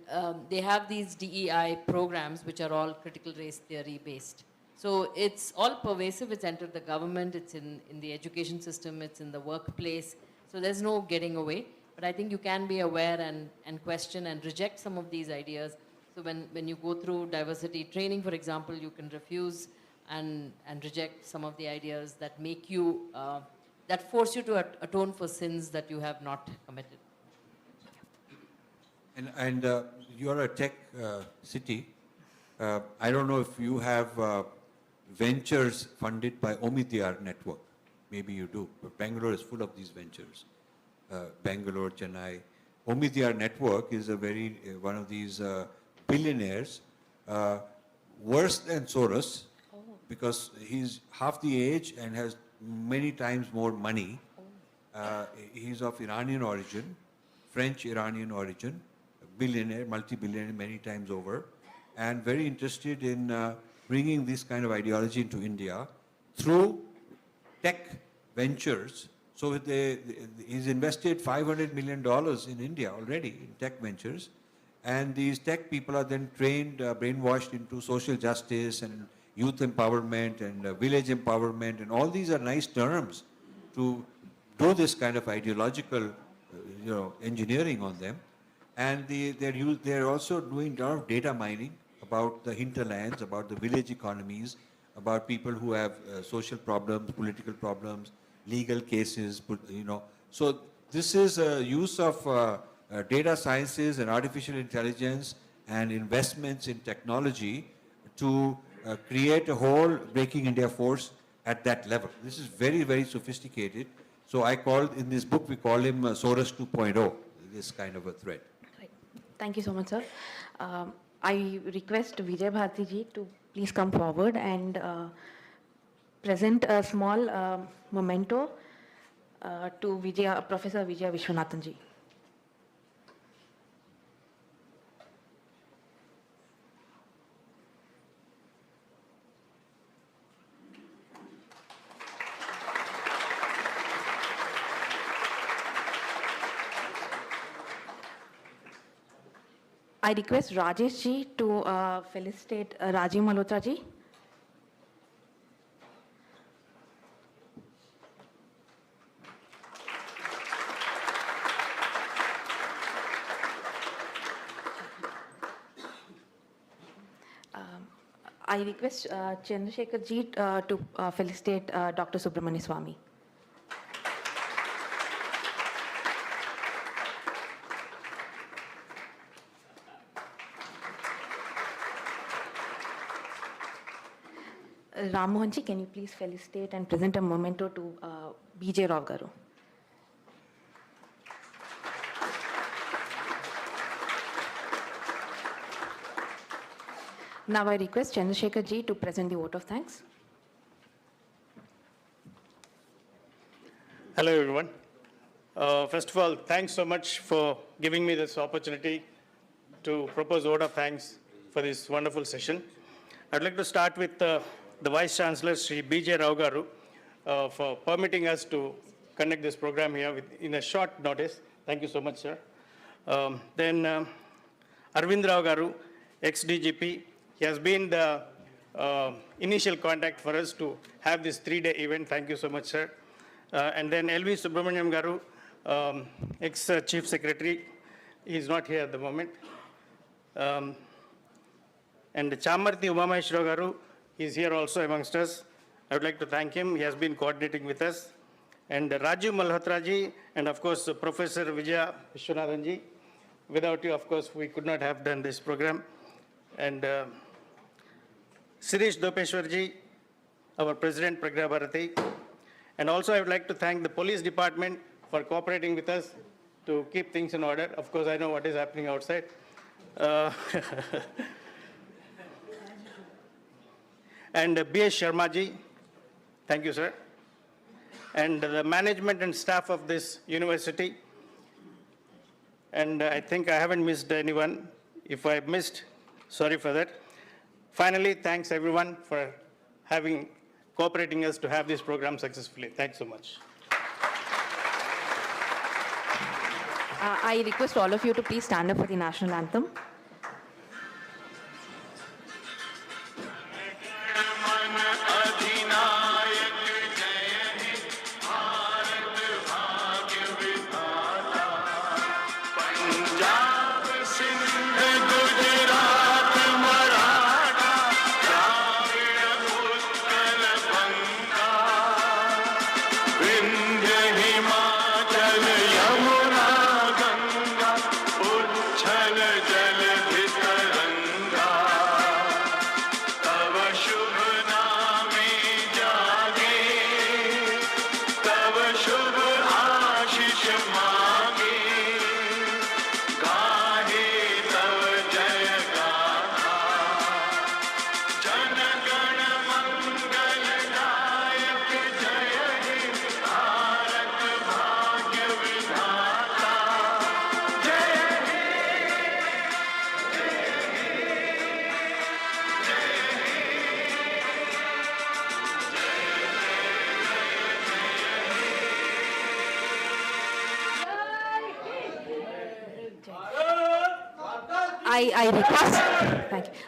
they have these DEI programs which are all critical race theory based. So it's all pervasive. It's entered the government, it's in the education system, it's in the workplace. So there's no getting away. But I think you can be aware and question and reject some of these ideas. So when you go through diversity training, for example, you can refuse and reject some of the ideas that make you, that force you to atone for sins that you have not committed. And you're a tech city. I don't know if you have ventures funded by Omidyar Network. Maybe you do. But Bangalore is full of these ventures. Bangalore, Chennai. Omidyar Network is one of these billionaires, worse than Soros, because he's half the age and has many times more money. He's of Iranian origin, French-Iranian origin, billionaire, multi-billionaire many times over, and very interested in bringing this kind of ideology into India through tech ventures. So he's invested $500 million in India already in tech ventures. And these tech people are then trained, brainwashed into social justice and youth empowerment and village empowerment. And all these are nice terms to do this kind of ideological engineering on them. And they're also doing a lot of data mining about the hinterlands, about the village economies, about people who have social problems, political problems, legal cases, So this is a use of data sciences and artificial intelligence and investments in technology to create a whole Breaking India force at that level. This is very, very sophisticated. So in this book, we call him Soros 2.0, this kind of a threat. Right. Thank you so much, sir. I request Vijay Bharati ji to please come forward and present a small memento to Professor Vijaya Vishwanathan ji. I request Rajesh ji to felicitate Rajiv Malhotra ji. I request Chandrasekhar ji to felicitate Dr. Subramaniam Swamy. Ram Mohan ji, can you please felicitate and present a memento to B.J. Rao garu? Now I request Chandrasekhar ji to present the vote of thanks. Hello everyone. First of all, thanks so much for giving me this opportunity to propose a vote of thanks for this wonderful session. I'd like to start with the Vice Chancellor, Sri B.J. Rao garu, for permitting us to conduct this program here in a short notice. Thank you so much, sir. Then Arvind Rao garu, ex-DGP, he has been the initial contact for us to have this 3-day event. Thank you so much, sir. And then L.V. Subramaniam garu, ex-Chief Secretary, he is not here at the moment. And Chamarthi Umamaheshwara garu, he is here also amongst us. I would like to thank him. He has been coordinating with us. and Rajiv Malhotra ji, and of course, Professor Vijaya Vishwanathan ji. Without you, of course, we could not have done this program. And Sirish Dopeshwar ji, our President, Pragna Bharati. And also, I would like to thank the police department for cooperating with us to keep things in order. Of course, I know what is happening outside. And B.S. Sharma ji, thank you, sir. And the management and staff of this university. And I think I haven't missed anyone. If I missed, sorry for that. Finally, thanks everyone for cooperating us to have this program successfully. Thanks so much. I request all of you to please stand up for the national anthem.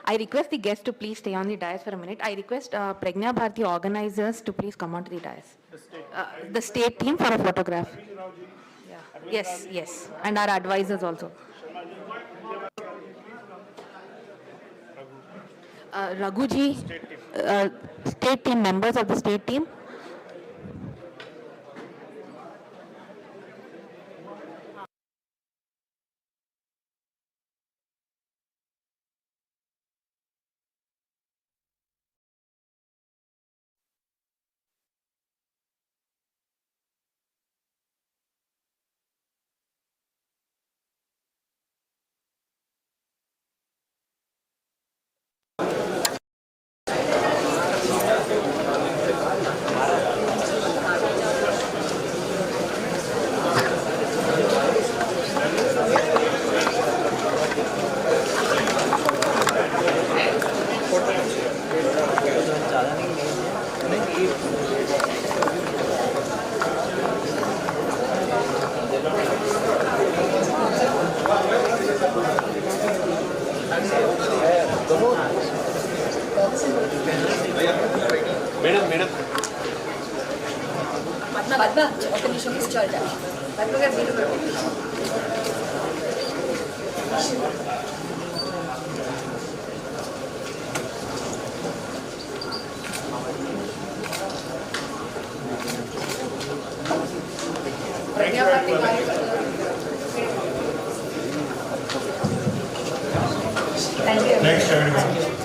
I request the guests to please stay on the dais for a minute. I request Pragna Bharati organizers to please come onto the dais. The state team for a photograph. Yeah. Yes, yes. And our advisors also. Raghuji, state team, members of the state team. Next, everyone.